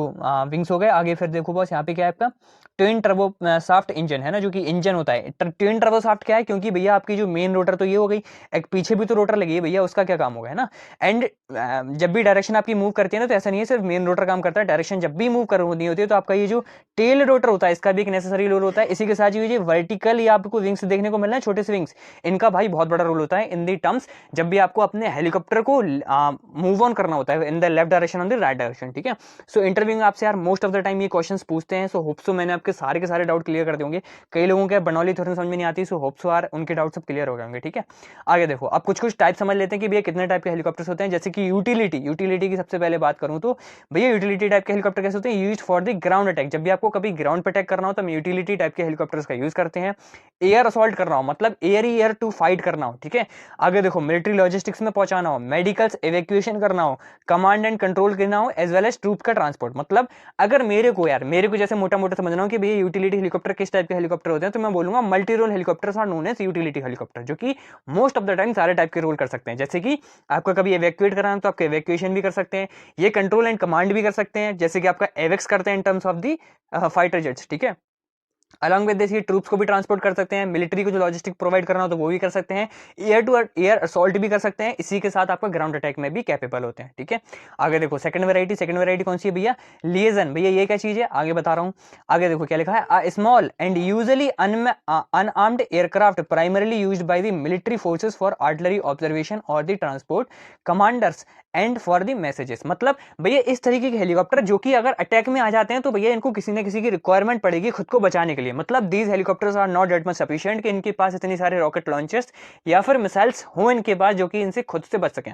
विंग्स हो गए। आगे फिर देखो बॉस, यहाँ पे क्या है आपका ट्विन टर्बो शाफ्ट इंजन, है ना, जो कि इंजन होता है। ट्विन टर्बो शाफ्ट क्या है, क्योंकि भैया आपकी जो मेन रोटर तो ये हो गई, एक पीछे भी तो रोटर लगी है भैया, उसका क्या काम होगा, है ना। एंड जब भी डायरेक्शन आपकी मूव करती है ना, तो ऐसा नहीं है सिर्फ मेन रोटर काम करता है, डायरेक्शन जब भी मूव करनी होती है तो आपका ये जो टेल रोटर होता है, इसका भी एक नेसेसरी रोल होता है। इसी के साथ ये वर्टिकल या आपको विंग्स देखने को मिल रहा है, छोटे से विंग्स, इनका भाई बहुत बड़ा रोल होता है इन दी टर्म्स, जब भी आपको अपने हेलीकॉप्टर को मूव ऑन करना होता है in the left direction on the right direction, ठीक है। सो इंटरव्यू में आपसे यार मोस्ट ऑफ द टाइम ये क्वेश्चंस पूछते हैं, सो होप सो मैंने आपके सारे के सारे डाउट क्लियर कर देंगे। कई लोगों के बनौली थोड़ी समझ में नहीं आती, सो होप सो यार उनके डाउट सब क्लियर हो जाएंगे, ठीक है। आगे देखो, अब कुछ कुछ टाइप समझ लेते हैं कि भैया कितने टाइप के हेलीकॉप्टर्स होते हैं। जैसे कि यूटिलिटी की सबसे पहले बात करूं तो भैया यूटिलिटी टाइप के हेलीकॉप्टर कैसे होते हैं, used for the ground attack, जब भी आपको कभी ग्राउंड पर अटैक करना हो तो हम यूटिलिटी टाइप के हेलीकॉप्टर्स का यूज करते हैं। एयर असॉल्ट करना हो, मतलब एयर टू फाइट करना हो, ठीक है। आगे देखो, मिलिट्री लॉजिस्टिक्स में पहुंचाना हो, मेडिकल्स एवेक्यूएशन करना हो, कमांड एंड कंट्रोल करना हो, एज वेल एज ट्रूप का ट्रांसपोर्ट। मतलब अगर मेरे को जैसे मोटा मोटा समझना हो कि भैया यूटिलिटी हेलीकॉप्टर किस टाइप के हेलीकॉप्टर होते हैं, तो मैं बोलूंगा multi role helicopters are known as utility helicopter, जो कि मोस्ट ऑफ द टाइम सारे टाइप के रोल कर सकते हैं। जैसे कि आपका कभी एवेक्यूएट कराना है तो आपका एवेक्यूएशन भी कर सकते हैं, ये कंट्रोल एंड कमांड भी कर सकते हैं, जैसे कि आपका एवेक्स करते हैं इन terms of the fighter jets, ठीक है। अलॉन्ग विद दिस ये ट्रूप्स को भी ट्रांसपोर्ट कर सकते हैं, मिलिट्री को जो लॉजिस्टिक प्रोवाइड करना हो तो वो भी कर सकते हैं, एयर टू एयर असॉल्ट भी कर सकते हैं, इसी के साथ आपका ग्राउंड अटैक में भी कैपेबल होते हैं। ठीक है, आगे देखो सेकंड वेराइटी कौन सी है भैया, लिएजन। भैया ये क्या चीज है, आगे बता रहा हूं। आगे देखो क्या लिखा है, small and usually unarmed aircraft primarily used by the military forces for artillery observation और the transport commanders and for the messages. मतलब भैया इस तरीके के हेलीकॉप्टर जो कि अगर अटैक में आ जाते हैं तो भैया इनको किसी न किसी की रिक्वायरमेंट पड़ेगी खुद को बचाने के लिए। मतलब these helicopters are not that much sufficient कि इनके पास इतनी सारे रॉकेट लॉन्चर्स या फिर मिसाइल्स हो इनके पास जो कि इनसे खुद से बच सकें।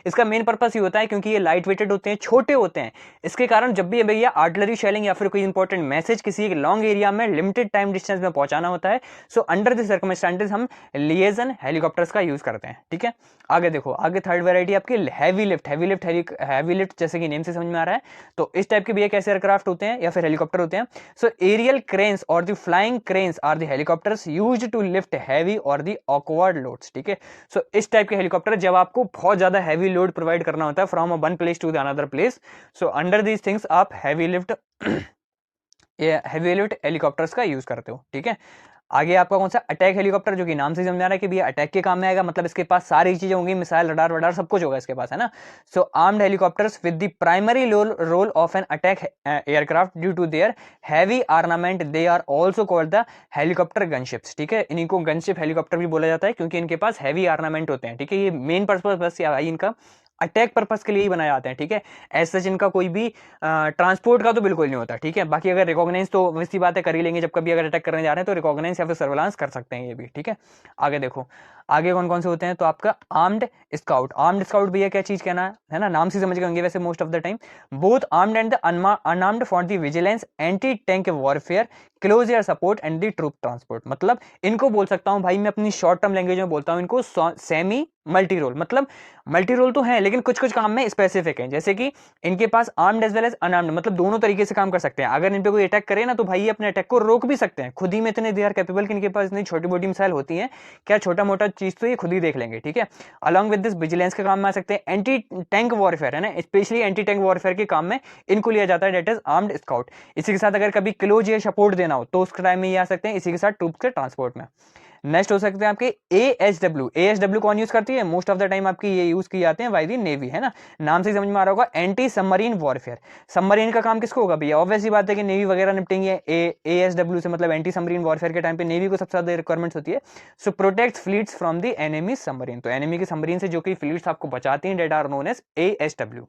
इसका मेन पर्पस ये होता है क्योंकि ये लाइट वेटेड होते हैं, छोटे होते हैं, इसके कारण जब भी भैया आर्टिलरी शेलिंग या फिर कोई इंपॉर्टेंट मैसेज किसी एक लॉन्ग एरिया में लिमिटेड टाइम डिस्टेंस में पहुंचाना होता है, सो अंडर द सर्कमस्टेंसेस हम लिएजन हेलीकॉप्टर्स का यूज करते हैं। ठीक है, आगे देखो, आगे थर्ड वेराइटी आपकी हैवी लिफ्ट जैसे कि नेम से समझ में आ रहा है। तो इस टाइप के भैया कैसे एयरक्राफ्ट होते हैं या फिर हेलीकॉप्टर होते हैं। सो एरियल क्रेन्स और the flying cranes are the helicopters used to lift heavy और द ऑकवर्ड लोड्स। ठीक है, सो इस टाइप के हेलीकॉप्टर जब आपको बहुत ज्यादा हैवी लोड प्रोवाइड करना होता है from one place to the another place, so under these things आप हैवी लिफ्ट हेलीकॉप्टर्स का यूज करते हो। ठीक है, आगे आपका कौन सा, अटैक हेलीकॉप्टर, जो कि नाम से समझ आ रहा है कि भैया अटैक के काम में आएगा। मतलब इसके पास सारी चीजें होंगी, मिसाइल, रडार वडार सब कुछ होगा इसके पास, है ना। So armed helicopters with the primary role of an attack aircraft due to their heavy armament, they are also called the helicopter gunships. ठीक है, इन्हीं को गनशिप हेलीकॉप्टर भी बोला जाता है क्योंकि इनके पास हैवी आर्मामेंट होते हैं। ठीक है, ये मेन पर्पस बस इनका अटैक पर्पस के लिए ही बनाए जाते हैं। ठीक है, ऐसा इनका कोई भी ट्रांसपोर्ट का तो बिल्कुल नहीं होता। ठीक है, बाकी अगर रिकॉग्नाइज तो वैसी बात है कर ही लेंगे, जब कभी अगर अटैक करने जा रहे हैं तो रिकॉग्नाइज या फिर सर्वेलांस कर सकते हैं ये भी। ठीक है, आगे देखो, आगे कौन कौन से होते हैं, तो आपका आर्म्ड स्काउट भैया क्या चीज कहना है ना, नाम से समझ गए होंगे वैसे most of the time. Both armed and unarmed for the vigilance, anti tank warfare, close air support and the troop transport. मतलब इनको बोल सकता हूं भाई मैं अपनी शॉर्ट टर्म लैंग्वेज में बोलता हूं इनको सेमी मल्टी रोल। मतलब मल्टी रोल तो है लेकिन कुछ कुछ काम में स्पेसिफिक है, जैसे कि इनके पास armed as well as unarmed, मतलब दोनों तरीके से काम कर सकते हैं। अगर इन पे कोई अटैक करे ना तो भाई अपने अटैक को रोक भी सकते हैं, खुद ही में इतने दे आर कैपेबल कि इनके पास इतनी छोटी मोटी मिसाइल होती है, क्या छोटा मोटा चीज तो ये खुद ही देख लेंगे। ठीक है, अलॉन्ग विद दिस विजिलेंस के काम में आ सकते हैं, एंटी टैंक वॉरफेयर है ना, स्पेशली एंटी टैंक वॉरफेयर के काम में इनको लिया जाता है, डेट इज आर्म्ड स्काउट। इसी के साथ अगर कभी क्लोज या सपोर्ट देना हो तो उस टाइम में ये आ सकते हैं, इसी के साथ ट्रूप्स के ट्रांसपोर्ट में। नेक्स्ट हो सकते हैं आपके एएचडब्ल्यू कौन यूज करती है, मोस्ट ऑफ द टाइम आपकी ये यूज किए जाते हैं बाय द नेवी, है ना, नाम से समझ में आ रहा होगा, एंटी सबमरीन वॉरफेयर। सबमरीन का काम किसको होगा भैया, ऑब्वियस सी बात है कि नेवी वगैरह निपटेंगे एएचडब्ल्यू से, मतलब एंटी सबमरीन वॉरफेयर के टाइम पे नेवी को सबसे ज्यादा रिक्वायरमेंट्स होती है। So protect fleets from the enemy submarine, तो एनिमी की सबमरीन से जो कि फ्लीट्स आपको बचाती हैं, that are known as AHW.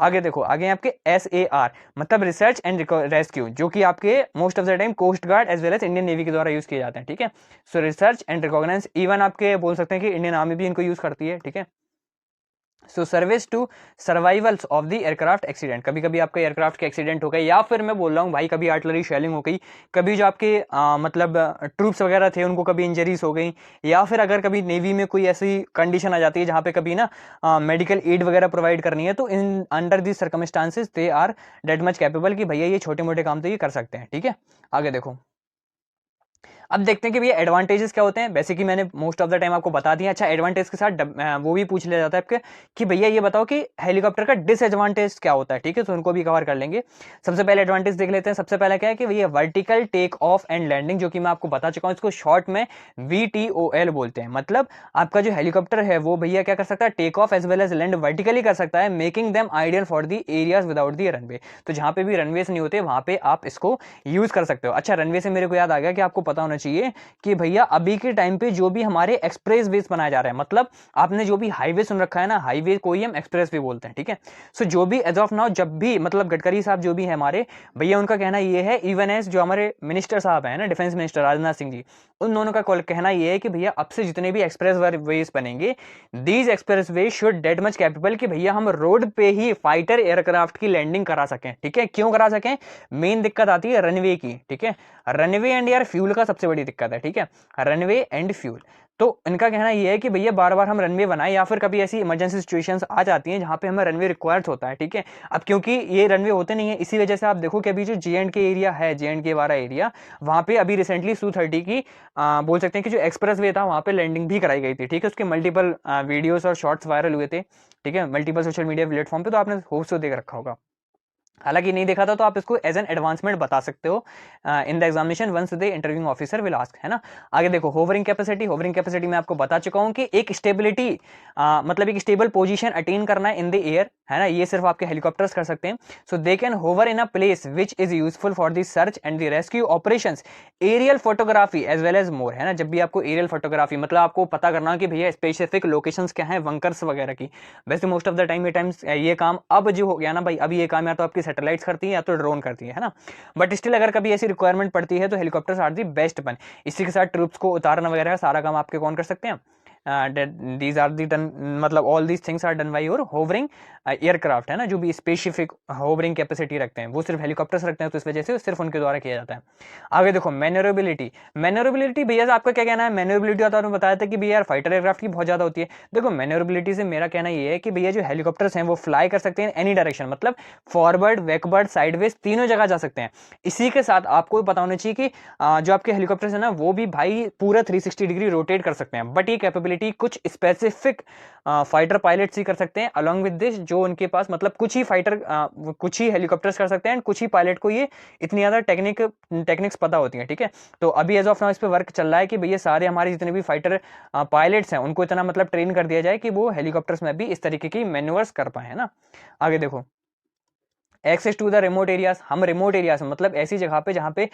आगे देखो, आगे आपके एसएआर मतलब रिसर्च एंड रेस्क्यू, जो कि आपके most of the time coast guard as well as Indian navy के द्वारा यूज किए जाते हैं। ठीक है, so research and recognise, even आपके बोल सकते हैं कि इंडियन आर्मी भी इनको यूज करती है। ठीक है, so service to survivals of the aircraft accident, कभी कभी आपका एयरक्राफ्ट के एक्सीडेंट हो गए, या फिर मैं बोल रहा हूँ भाई कभी आर्टिलरी शेलिंग हो गई, कभी जो आपके मतलब ट्रूप्स वगैरह थे उनको कभी इंजरीज हो गई, या फिर अगर कभी नेवी में कोई ऐसी कंडीशन आ जाती है जहाँ पे कभी ना मेडिकल एड वगैरह प्रोवाइड करनी है, तो in under the circumstances they are that much capable कि भैया ये छोटे मोटे काम तो ये कर सकते हैं। ठीक है, आगे देखो, अब देखते हैं कि भैया एडवांटेजेस क्या होते हैं। वैसे कि मैंने मोस्ट ऑफ द टाइम आपको बता दिया। अच्छा, एडवांटेज के साथ वो भी पूछ लिया जाता है आपके कि भैया ये बताओ कि हेलीकॉप्टर का डिसएडवांटेज क्या होता है। ठीक है, तो उनको भी कवर कर लेंगे। सबसे पहले एडवांटेज देख लेते हैं। सबसे पहले क्या है कि भैया vertical take off and landing, जो कि मैं आपको बता चुका हूं, इसको शॉर्ट में VTOL बोलते हैं। मतलब आपका जो हेलीकॉप्टर है वो भैया क्या कर सकता है, take off as well as land vertically कर सकता है, making them ideal for the areas without the runway. तो जहां पे भी रनवेज नहीं होते वहां पे आप इसको यूज कर सकते हो। अच्छा, रनवे से मेरे को याद आ गया कि आपको पता होना चाहिए कि भैया अभी के टाइम पे जो भी हमारे एक्सप्रेस वेज बनाए जा रहे हैं, मतलब आपने जो भी हाईवे सुन रखा है ना, हाईवे को ही हम एक्सप्रेस वे बोलते हैं। ठीक है, सो जो भी एज ऑफ नाउ जब भी मतलब गडकरी साहब जो भी है हमारे भैया, उनका कहना ये है, इवन एज जो हमारे मिनिस्टर साहब हैं ना, डिफेंस मिनिस्टर राजनाथ सिंह जी, उन दोनों का कहना ये है कि भैया अब से जितने भी एक्सप्रेस वेज बनेंगे, these express way should date much capable कि भैया हम रोड पे ही फाइटर एयरक्राफ्ट की लैंडिंग करा सकें। ठीक है, क्यों करा सकें, मेन दिक्कत आती है रनवे की। ठीक है, रनवे एंड यार फ्यूल का सबसे बड़ी दिक्कत है। ठीक है, रनवे एंड फ्यूल। तो इनका कहना यह है कि भैया बार बार हम रनवे बनाए, या फिर कभी ऐसी इमरजेंसी सिचुएशंस आ जाती हैं जहां पे हमें रनवे रिक्वायर्ड होता है। ठीक है, अब क्योंकि ये रनवे होते नहीं है, इसी वजह से आप देखो कि अभी जो JNK एरिया है, JNK वाला एरिया, वहां पे अभी रिसेंटली Su-30 की बोल सकते हैं कि जो एक्सप्रेस वे था वहां पे लैंडिंग भी कराई गई थी। ठीक है, उसके मल्टीपल वीडियोस और शॉर्ट्स वायरल हुए थे। ठीक है, मल्टीपल सोशल मीडिया प्लेटफॉर्म पे, तो आपने होप से देख रखा होगा। हालांकि नहीं देखा था तो आप इसको एज एन एडवांसमेंट बता सकते हो in the examination once the interviewing officer will ask, है ना। आगे देखो होवरिंग कैपेसिटी, होवरिंग कैपेसिटी मैं आपको बता चुका हूं कि एक स्टेबिलिटी मतलब एक स्टेबल पोजीशन अटेन करना है इन द एयर, है ना, ये सिर्फ आपके हेलीकॉप्टर्स कर सकते हैं। So they can hover in a place which is useful for the search and the rescue operations, aerial photography as well as more, है ना। जब भी आपको एरियल फोटोग्राफी मतलब आपको पता करना कि भैया स्पेसिफिक लोकेशंस क्या है बंकर्स वगैरह की, वैसे मोस्ट ऑफ द टाइम ये काम अब जो हो गया ना भाई, अभी ये काम या तो आपकी सैटेलाइट्स करती है या तो ड्रोन करती है ना। बट स्टिल अगर कभी ऐसी रिक्वायरमेंट पड़ती है तो helicopters are the best one. इसी के साथ ट्रूप्स को उतारना वगैरह सारा काम आपके कौन कर सकते हैं, दीज आर दी डन, मतलब all these things are done by your hovering aircraft, है ना, जो भी स्पेसिफिक होवरिंग कैपेसिटी रखते हैं वो सिर्फ हेलीकॉप्टर्स रखते हैं, तो इस वजह से सिर्फ उनके द्वारा किया जाता है। आगे देखो मैन्योरेबिलिटी, मैन्योरेबिलिटी भैया आपका क्या कहना है, मैन्योरेबिलिटी आता है बताया था कि भैया यार फाइटर एयरक्राफ्ट की बहुत ज्यादा होती है। देखो मैन्योरेबिलिटी से मेरा कहना ये है कि भैया जो हेलीकॉप्टर्स हैं वो फ्लाई कर सकते हैं एनी डायरेक्शन, मतलब फॉरवर्ड बैकवर्ड साइडवेज तीनों जगह जा सकते हैं। इसी के साथ आपको पता होना चाहिए कि जो आपके हेलीकॉप्टर्स है ना वो भी भाई पूरा 360 डिग्री रोटेट कर सकते हैं, बट ये कैपेबिलिटी कुछ स्पेसिफिक फाइटर पायलट्स ही कर सकते हैं। अलॉन्ग विद दिस जो उनके पास मतलब कुछ ही फाइटर कुछ ही हेलीकॉप्टर्स कर सकते हैं, कुछ ही पायलट को ये इतनी ज्यादा टेक्निक्स पता होती है, ठीक है। तो अभी एज ऑफ नाउ इस पे वर्क चल रहा है कि भैया सारे हमारे जितने भी फाइटर पायलट्स हैं उनको इतना मतलब ट्रेन कर दिया जाए कि वो हेलीकॉप्टर्स में भी इस तरीके की मैन्यूवर्स कर पाए, है ना। आगे देखो access to the remote areas, हम रिमोट एरियाज मतलब ऐसी जगह पे जहाँ पे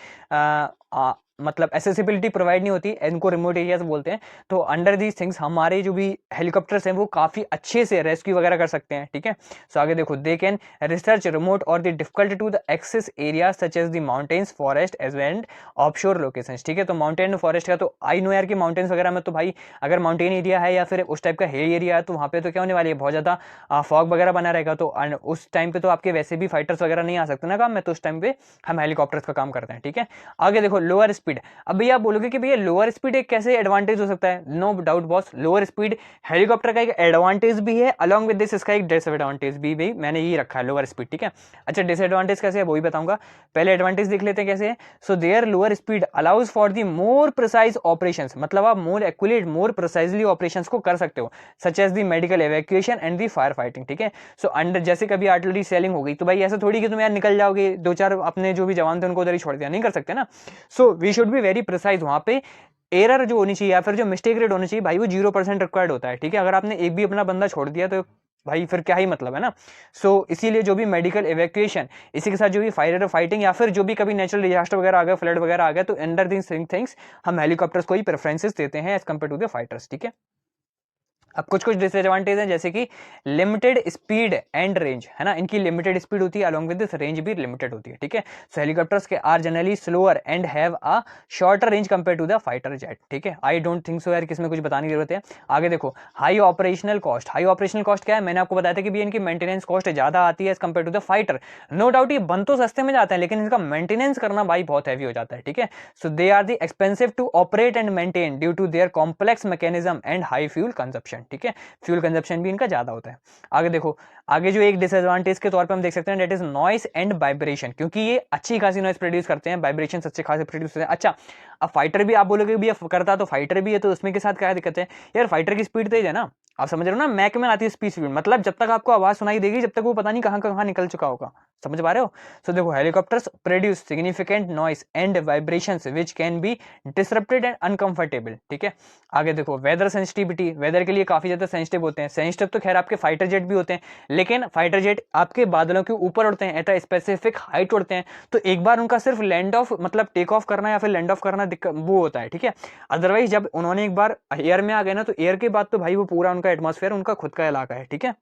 मतलब एसेसिबिलिटी प्रोवाइड नहीं होती, इनको रिमोट एरियाज बोलते हैं। तो अंडर दीज थिंग्स हमारे जो भी हेलीकॉप्टर्स हैं वो काफी अच्छे से रेस्क्यू वगैरह कर सकते हैं, ठीक है। सो आगे देखो दे कैन रिसर्च रिमोट और the difficult to the access area such as the mountains forest as well offshore locations, ठीक है। तो माउंटेन फॉरेस्ट का तो आई नो यार कि माउंटेन्स वगैरह में तो भाई अगर माउंटेन एरिया है या फिर उस टाइप का हिल एरिया है तो वहाँ पे तो क्या होने वाली है, बहुत ज्यादा फॉग वगैरह बना रहेगा, तो उस टाइम पे तो आपके वैसे भी फाइटर्स वगैरह नहीं आ सकते ना काम में, तो उस टाइम पे हम हेलीकॉप्टर्स का काम करते हैं, ठीक है। आगे देखो लोअर स्पीड, अब भैया आप बोलोगे कि भैया लोअर स्पीड एक कैसे एडवांटेज हो सकता है, no doubt boss, lower speed helicopter का एक एडवांटेज भी है, अलॉन्ग विद दिस इसका एक डिसएडवांटेज भी मैंने ये रखा है लोअर स्पीड, ठीक है। अच्छा डिसएडवांटेज कैसे है वो भी बताऊंगा, पहले एडवांटेज देख लेते हैं कैसे है। So their lower speed allows for the more precise operations, मतलब आप more accurate more precisely operations को कर सकते हो, such as the medical evacuation and the fire fighting, ठीक है। सो अंडर जैसे कभी आर्टिलरी सेलिंग हो गई तो भाई ऐसा थोड़ी कि तुम यार निकल जाओगे, दो चार अपने जो भी जवान थे उनको उधर ही छोड़ दिया, नहीं कर सकते ना। So we should be very precise, वहां पे एरर जो होनी चाहिए या फिर जो मिस्टेक रेट होनी चाहिए भाई वो 0% रिक्वायर्ड होता है, ठीक है। अगर आपने एक भी अपना बंदा छोड़ दिया तो भाई फिर क्या ही मतलब है ना। सो इसीलिए जो भी मेडिकल एवैक्यूएशन, इसी के साथ जो भी फायर फाइटिंग या फिर जो भी कभी नेचुरल डिजास्टर वगैरह आ गया, फ्लड वगैरह आ गया, तो अंडर दीस थिंग्स हम हेलीकॉप्टर्स को ही प्रेफरेंसेस देते हैं as compare to the fighters, ठीक है। अब कुछ कुछ डिसएडवांटेज हैं जैसे कि लिमिटेड स्पीड एंड रेंज, है ना, इनकी लिमिटेड स्पीड होती है अलॉन्ग विद दिस रेंज भी लिमिटेड होती है, ठीक है। सो हेलीकॉप्टर्स के are generally slower and have a shorter range compare to the fighter jet, ठीक है। आई डोंट थिंक सो यार किसमें कुछ बताने की जरूरत है। आगे देखो high operational cost, high operational cost क्या है, मैंने आपको बताया था कि भी इनकी मेंटेनेंस कॉस्ट ज्यादा आती है as compare to the fighter. No doubt ये बन तो सस्ते में जाते हैं लेकिन इनका मेंटेनेंस करना भाई बहुत हैवी हो जाता है, ठीक है। So they are the expensive to operate and maintain due to their complex mechanism and high fuel consumption, ठीक है। फ्यूल कंजप्शन भी इनका ज्यादा होता है। आगे देखो आगे जो एक डिसएडवांटेज के तौर पे हम देख सकते हैं that is noise and vibration, क्योंकि ये अच्छी खासी नॉइस प्रोड्यूस करते हैं, वाइब्रेशन अच्छे खासे प्रोड्यूस करते हैं। अच्छा अब फाइटर भी आप बोलोगे भी करता तो फाइटर भी है, तो उसमें के साथ क्या दिक्कत है यार, फाइटर की स्पीड तेज है ना, आप समझ रहे हो ना, मैक में आती है स्पीड, मतलब जब तक आपको आवाज सुनाई देगी जब तक वो पता नहीं कहां कहां निकल चुका होगा, समझ पा रहे हो। सो देखो helicopters produce significant noise and vibrations which can be disrupted and uncomfortable, ठीक है। आगे देखो वेदर सेंसिटिविटी, वेदर के लिए काफी ज्यादा सेंसिटिव होते हैं, सेंसिटिव तो खैर आपके फाइटर जेट भी होते हैं, लेकिन फाइटर जेट आपके बादलों के ऊपर उड़ते हैं, एट अ स्पेसिफिक हाइट उड़ते हैं, तो एक बार उनका सिर्फ लैंड ऑफ मतलब टेक ऑफ करना या फिर लैंड ऑफ करना वो होता है, ठीक है। अदरवाइज जब उन्होंने एक बार एयर में आ गए ना तो एयर के बाद तो भाई वो पूरा उनका एटमॉस्फेयर उनका खुद का इलाका है, ठीक है।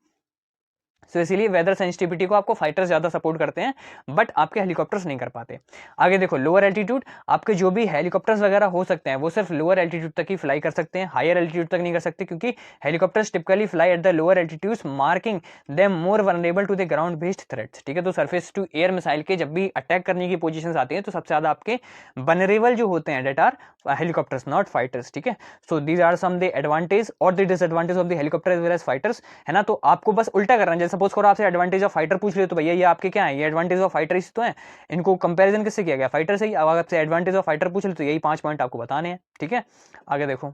तो इसीलिए वेदर सेंसिटिविटी को आपको फाइटर्स ज्यादा सपोर्ट करते हैं बट आपके हेलीकॉप्टर्स नहीं कर पाते। आगे देखो लोअर एल्टीट्यूड, आपके जो भी हेलीकॉप्टर्स वगैरह हो सकते हैं वो सिर्फ लोअर एल्टीट्यूड तक ही फ्लाई कर सकते हैं, हायर एल्टीट्यूड तक नहीं कर सकते, क्योंकि helicopters typically fly at the lower altitudes marking them more vulnerable to the ground based threats, ठीक है। तो सरफेस टू एयर मिसाइल के जब भी अटैक करने की पोजीशंस आती हैं तो सबसे ज्यादा आपके वल्नरेबल जो होते हैं that are helicopters not fighters, ठीक है। So these are some the advantage और the disadvantage of the helicopter as well as fighters, है ना। तो आपको बस उल्टा करना है, जैसे सपोज करो आपसे एडवांटेज ऑफ फाइटर पूछ लिया तो भैया ये आपके क्या है, ये एडवांटेज ऑफ फाइटर तो है, इनको कंपैरिजन किससे किया गया, फाइटर से ही। अब आपसे एडवांटेज ऑफ फाइटर पूछ ले तो यही 5 पॉइंट आपको बताने हैं, ठीक है। आगे देखो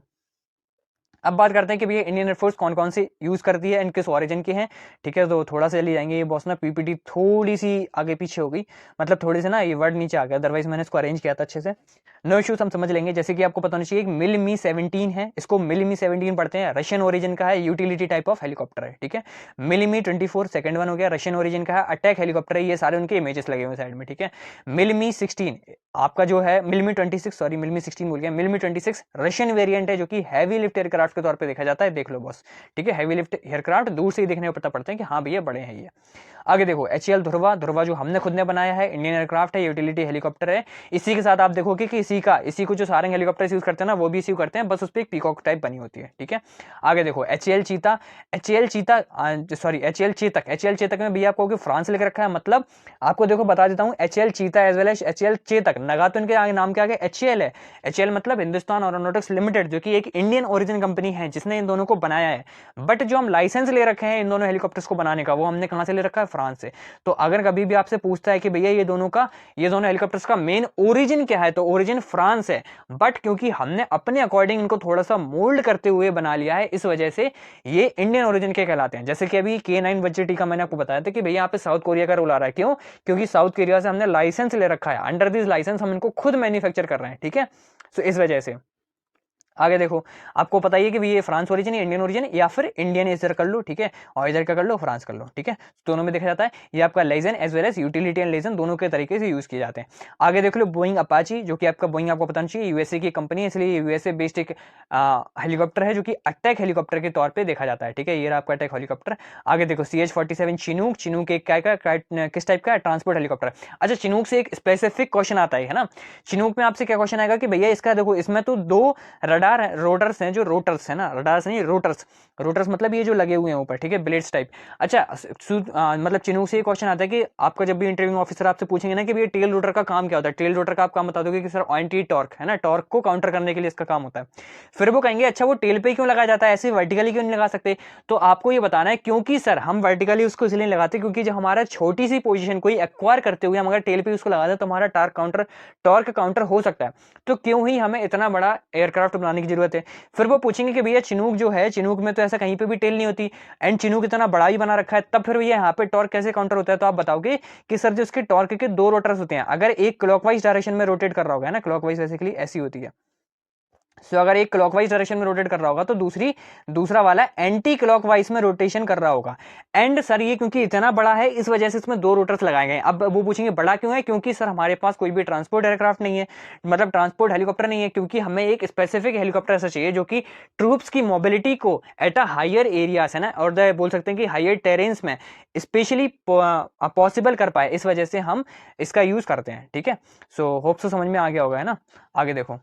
अब बात करते हैं कि भैया इंडियन एयरफोर्स कौन कौन से यूज करती है एंड किस ओरिजिन के हैं, ठीक है। तो थोड़ा सा चली जाएंगे, ये बॉस ना पीपीटी थोड़ी सी आगे पीछे हो गई, मतलब थोड़ी सी ना ये वर्ड नीचे आ गया, अदरवाइज मैंने इसको अरेंज किया था अच्छे से, नो इश्यूज, हम समझ लेंगे। जैसे कि आपको पता होना चाहिए एक मिल मी 17 है, इसको मिल मी 17 पढ़ते हैं, रशियन ओरिजिन का है, यूटिलिटी टाइप ऑफ हेलीकॉप्टर है, ठीक है। मिल मी 24 सेकंड वन हो गया, रशियन ओरिजिन का है, अटैक हेलीकॉप्टर है, ये सारे उनके इमेजेस लगे हुए साइड में, ठीक है। मिल मी 16 आपका जो है, मिल मी 26 सॉरी मिल मी 16 बोल गया, मिल मी 26 रशियन वेरिएंट है, जो कि हैवी लिफ्ट एयरक्राफ्ट के तौर पे देखा जाता है, देख लो बॉस, ठीक है। हैवी लिफ्ट एयरक्राफ्ट दूर से ही देखने को पता पड़ता है कि हाँ भैया बड़े हैं ये। आगे देखो HAL ध्रुवा, ध्रुवा जो हमने खुद ने बनाया है, इंडियन एयरक्राफ्ट है, यूटिलिटी हेलीकॉप्टर है। इसी के साथ आप देखोगे कि इसी को जो सारंग हेलीकॉप्टर यूज करते हैं ना, वो भी इसी करते हैं, बस उस पर एक पीकॉक टाइप बनी होती है, ठीक है। आगे देखो HAL चीता, HAL चीता sorry HAL Chetak, HAL Chetak में भैया आपको फ्रांस लिख रखा है, मतलब आपको देखो बता देता हूँ, HAL Cheetah as well as HAL Chetak, नगा तो इनके आगे नाम के आगे HAL है, HAL मतलब हिंदुस्तान एरोनॉटिक्स लिमिटेड, जो कि एक इंडियन ओरिजिन कंपनी है जिसने इन दोनों को बनाया है। बट जो हम लाइसेंस ले रखे हैं इन दोनों हेलीकॉप्टर्स को बनाने का, वो हमने कहां से ले रखा है, फ्रांस से। तो अगर कभी भी आपसे पूछता है कि भैया ये दोनों हेलीकॉप्टर्स का मेन ओरिजिन क्या है, तो ओरिजिन फ्रांस है, बट क्योंकि हमने अपने अकॉर्डिंग इनको थोड़ा सा मोल्ड करते हुए बना लिया है, इस वजह से ये इंडियन ओरिजिन के कहलाते हैं। जैसे कि अभी K9 बजट का मैंने आपको बताया था कि भैया यहाँ पे साउथ कोरिया का रोल आ रहा है, क्यों, क्योंकि साउथ कोरिया से हमने लाइसेंस ले रखा है, अंडर दिस लाइसेंस हम इनको खुद मैन्युफैक्चर कर रहे हैं, ठीक है। सो इस वजह से आगे देखो, आपको पता ही है कि ये फ्रांस ओरिजिन, इंडियन ओरिजिन, या फिर इंडियन इधर कर लो, ठीक है, और इधर का कर लो फ्रांस कर लो, ठीक है। दोनों में देखा जाता है ये आपका liaison as well as utility and liaison दोनों के तरीके से यूज किए जाते हैं। आगे देख लो बोइंग अपाची, जो कि आपका बोइंग आपको पता चाहिए यूएसए की कंपनी है, इसलिए यूएसए बेस्ड एक हेलीकॉप्टर है, जो कि अटैक हेलीकॉप्टर के तौर पर देखा जाता है, ठीक है। ये आपका अटैक हेलीकॉप्टर। आगे देखो CH-47 चिनूक, चिनूक एक किस टाइप का ट्रांसपोर्ट हेलीकॉप्टर। अच्छा, चिनूक से एक स्पेसिफिक क्वेश्चन आता है ना, चिनूक में आपसे क्या क्वेश्चन आएगा कि भैया इसका देखो, इसमें तो दो रडार रोटर्स हैं, जो रोटर्स है ना, रडार्स नहीं, रोटर्स, रोटर्स मतलब ये जो लगे हुए हैं ऊपर, ठीक है, ब्लेड्स टाइप। अच्छा, मतलब चिनूक से ये क्वेश्चन आता है कि आपका जब भी इंटरव्यू ऑफिसर आपसे पूछेंगे ना कि भैया टेल रोटर का काम क्या होता है, टेल रोटर का आप काम बता दोगे कि सर एंटी टॉर्क है ना, टॉर्क को काउंटर करने के लिए इसका काम होता है। फिर वो कहेंगे अच्छा वो टेल पे क्यों लगाया जाता है, ऐसे वर्टिकली क्यों नहीं लगा सकते, तो आपको ये बताना है क्योंकि सर हम वर्टिकली उसको इसलिए लगाते क्योंकि जब हमारा छोटी सी पोजीशन कोई एक्वायर करते हुए हम अगर टेल पे उसको लगाते हैं तो हमारा टॉर्क काउंटर हो सकता है, तो क्यों ही हमें इतना बड़ा एयरक्राफ्ट बनाने की जरूरत है। फिर वो पूछेंगे कि भैया चिनूक जो है, चिनूक में तो ऐसा कहीं पे भी टेल नहीं होती, एंड चिनूक इतना बड़ा ही बना रखा है, तब फिर भैया यहाँ पे टॉर्क कैसे काउंटर होता है, तो आप बताओगे कि सर जो उसके टॉर्क के दो रोटर्स होते हैं, अगर एक क्लॉकवाइज डायरेक्शन में रोटेट कर रहा होगा ना, क्लॉकवाइज बेसिकली ऐसी होती है, सो अगर एक क्लॉकवाइज डायरेक्शन में रोटेट कर रहा होगा तो दूसरा वाला एंटी क्लॉकवाइज में रोटेशन कर रहा होगा। एंड सर ये क्योंकि इतना बड़ा है इस वजह से इसमें दो रोटर्स लगाए गए। अब वो पूछेंगे बड़ा क्यों है, क्योंकि सर हमारे पास कोई भी ट्रांसपोर्ट एयरक्राफ्ट नहीं है, मतलब ट्रांसपोर्ट हेलीकॉप्टर नहीं है, क्योंकि हमें एक स्पेसिफिक हेलीकॉप्टर ऐसा चाहिए जो कि ट्रूप्स की मोबिलिटी को एट अ हायर एरियाज है ना, और बोल सकते हैं कि हायर टेरेन्स में स्पेशली पॉसिबल कर पाए, इस वजह से हम इसका यूज करते हैं, ठीक है। सो होप सो समझ में आ गया होगा, है ना। आगे देखो,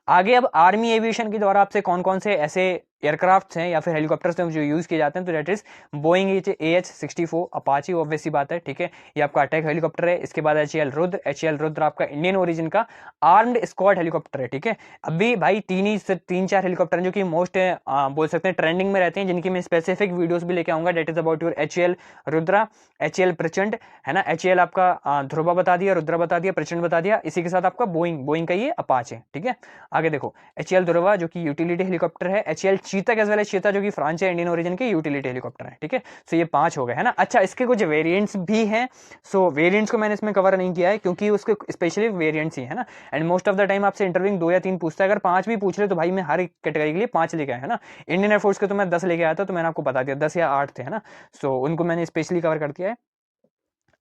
आगे अब आर्मी एविएशन के द्वारा आपसे कौन कौन से ऐसे एयरक्राफ्ट हैं या फिर हेलीकॉप्टर्स हैं जो यूज किए जाते हैं, तो that is Boeing AH-64 Apache, obvious सी बात है, ठीक है, ये आपका अटैक हेलीकॉप्टर है। इसके बाद HAL रुद्र आपका इंडियन ओरिजिन का आर्म्ड स्क्वाड हेलीकॉप्टर है, ठीक है। अभी भाई तीन चार हेलीकॉप्टर हैं जो कि मोस्ट बोल सकते हैं ट्रेंडिंग में रहते हैं, जिनकी मैं स्पेसिफिक वीडियोस भी लेके आऊंगा, that is about your HAL Rudra, HAL Prachand, है ना, HAL आपका ध्रुवा बता दिया, रुद्रा बता दिया, प्रचंड बता दिया, इसी के साथ आपका बोइंग का ये अपाचे, ठीक है। आगे देखो HAL ध्रुवा जो कि यूटिलिटी हेलीकॉप्टर है, HAL चीतक एज वेल एज चीता जो कि फ्रांस है, इंडियन ओरिजिन के यूटिलिटी हेलीकॉप्टर है, ठीक है। सो ये 5 हो गए, है ना। अच्छा, इसके कुछ वेरिएंट्स भी हैं, सो वेरिएंट्स को मैंने इसमें कवर नहीं किया है क्योंकि उसके स्पेशली वेरिएंट्स ही है ना, and most of the time आपसे इंटरव्यू 2 या 3 पूछता है, अगर 5 भी पूछ ले तो भाई मैं हर एक कैटेगरी के लिए 5 लेके आया, है ना। इंडियन एयरफोर्स के तो मैं 10 लेके आया था, तो मैंने आपको बता दिया 10 या 8 थे, है ना। सो उनको मैंने स्पेशली कवर कर दिया है।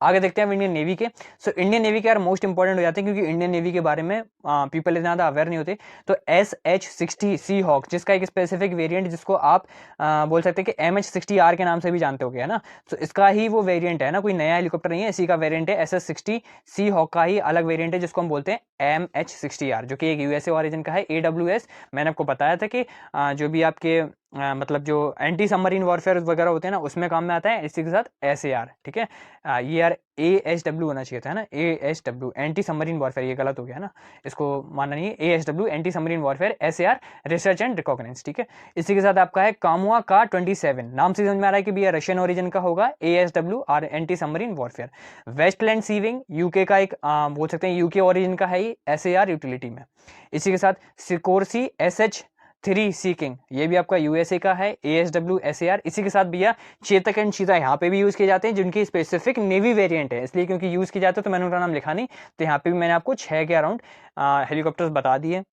आगे देखते हैं इंडियन नेवी के। सो इंडियन नेवी के यार मोस्ट इंपॉर्टेंट हो जाते हैं क्योंकि इंडियन नेवी के बारे में पीपल इतना ज़्यादा अवेयर नहीं होते। तो SH-60 सी हॉक, जिसका एक स्पेसिफिक वेरिएंट जिसको आप बोल सकते हैं कि MH-60R के नाम से भी जानते हो, है ना। तो इसका ही वो वेरिएंट है ना, कोई नया हेलीकॉप्टर नहीं है, इसी का वेरिएंट है। SS-60 सी हॉक का ही अलग वेरिएंट है जिसको हम बोलते हैं MH-60R, जो कि एक यूएसए ओरिजिन का है। AWS मैंने आपको बताया था कि जो भी आपके मतलब जो एंटी सबमरीन वॉरफेयर वगैरह होते हैं ना, उसमें काम में आता है। इसी के साथ SAR, ठीक है, ये यार ASW होना चाहिए था, है ना, ASW एंटी सबमरीन वॉरफेयर, ये गलत हो गया है ना, इसको मानना नहीं है। ASW anti submarine warfare, SAR research and reconnaissance, ठीक है। इसी के साथ आपका है कामुआ का 27, नाम से समझ में आ रहा है कि भैया रशियन ओरिजिन का होगा। ASW और anti submarine warfare. Westland Sea King UK का एक बोल सकते हैं यूके ओरिजिन का है, SAR यूटिलिटी में। इसी के साथ सिकोरसी SH 3 सी किंग, ये भी आपका यूएसए का है, ASW SAR। इसी के साथ भैया चेतक एंड चीता यहाँ पे भी यूज किए जाते हैं, जिनकी स्पेसिफिक नेवी वेरिएंट है, इसलिए क्योंकि यूज किए जाते हैं तो मैंने उनका नाम लिखा नहीं। तो यहाँ पे भी मैंने आपको 6 के अराउंड हेलीकॉप्टर्स बता दिए।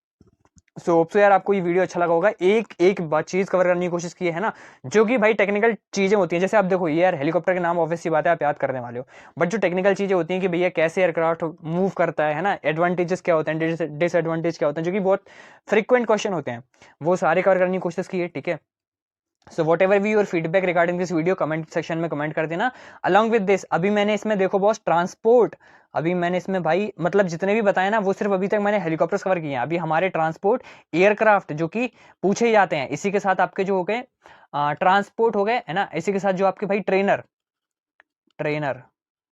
सो होप सो यार आपको ये वीडियो अच्छा लगा होगा। एक एक बात चीज कवर करने की कोशिश की है ना, जो कि भाई टेक्निकल चीजें होती हैं। जैसे आप देखो ये यार हेलीकॉप्टर के नाम ऑब्वियस सी बात है आप याद करने वाले हो, बट जो टेक्निकल चीजें होती हैं कि भैया कैसे एयरक्राफ्ट मूव करता है ना, एडवांटेजेस क्या होते हैं, डिसएडवांटेज क्या होते हैं, जो कि बहुत फ्रिक्वेंट क्वेश्चन होते हैं, वो सारे कवर करने की कोशिश की है, ठीक है। So what ever be your feedback regarding this video, comment section में कमेंट कर देना। अलॉन्ग विद दिस अभी मैंने इसमें देखो बॉस ट्रांसपोर्ट, अभी मैंने इसमें भाई मतलब जितने भी बताए ना वो सिर्फ अभी तक मैंने हेलीकॉप्टर्स कवर किए हैं। अभी हमारे ट्रांसपोर्ट एयरक्राफ्ट जो कि पूछे ही जाते हैं, इसी के साथ आपके जो हो गए ट्रांसपोर्ट हो गए है ना, इसी के साथ जो आपके भाई ट्रेनर ट्रेनर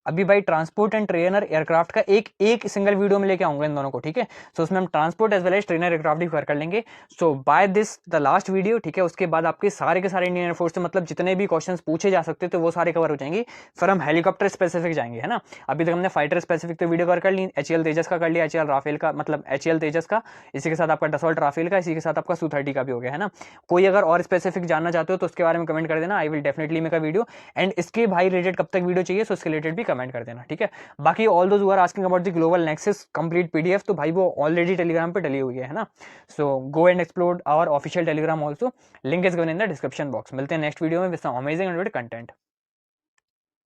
अभी भाई ट्रांसपोर्ट एंड ट्रेनर एयरक्राफ्ट का एक सिंगल वीडियो में लेके आऊंगा इन दोनों को, ठीक है। सो उसमें हम transport as well as trainer aircraft भी कवर कर लेंगे। So by this the last video, ठीक है, उसके बाद आपके सारे के सारे इंडियन एयरफोर्स से मतलब जितने भी क्वेश्चंस पूछे जा सकते थे वो सारे कवर हो जाएंगे। फिर हम हेलीकॉप्टर स्पेसिफिक जाएंगे, है ना। अभी तक हमने फाइटर स्पेसिफिक तो वीडियो कवर कर ली, HAL तेजस का कर लिया, HAL राफेल का मतलब HAL तेजस का, इसी के साथ आपका डसॉल्ट राफेल का, इसी के साथ आपका Su-30 का भी हो गया, है ना। कोई अगर और स्पेसिफिक जानना चाहते हो तो उसके बारे में कमेंट कर देना, I will definitely make a video. And इसके भाई रिलेटेड कब तक वीडियो चाहिए, सो उसके रिलेटेड भी कमेंट कर देना, ठीक है। बाकी all those who are asking about the global nexus complete PDF, तो भाई वो ऑलरेडी टेलीग्राम पे डली हुई है ना। So go and explore our official Telegram also, link is given in the description box. मिलते हैं नेक्स्ट वीडियो में with some amazing and content.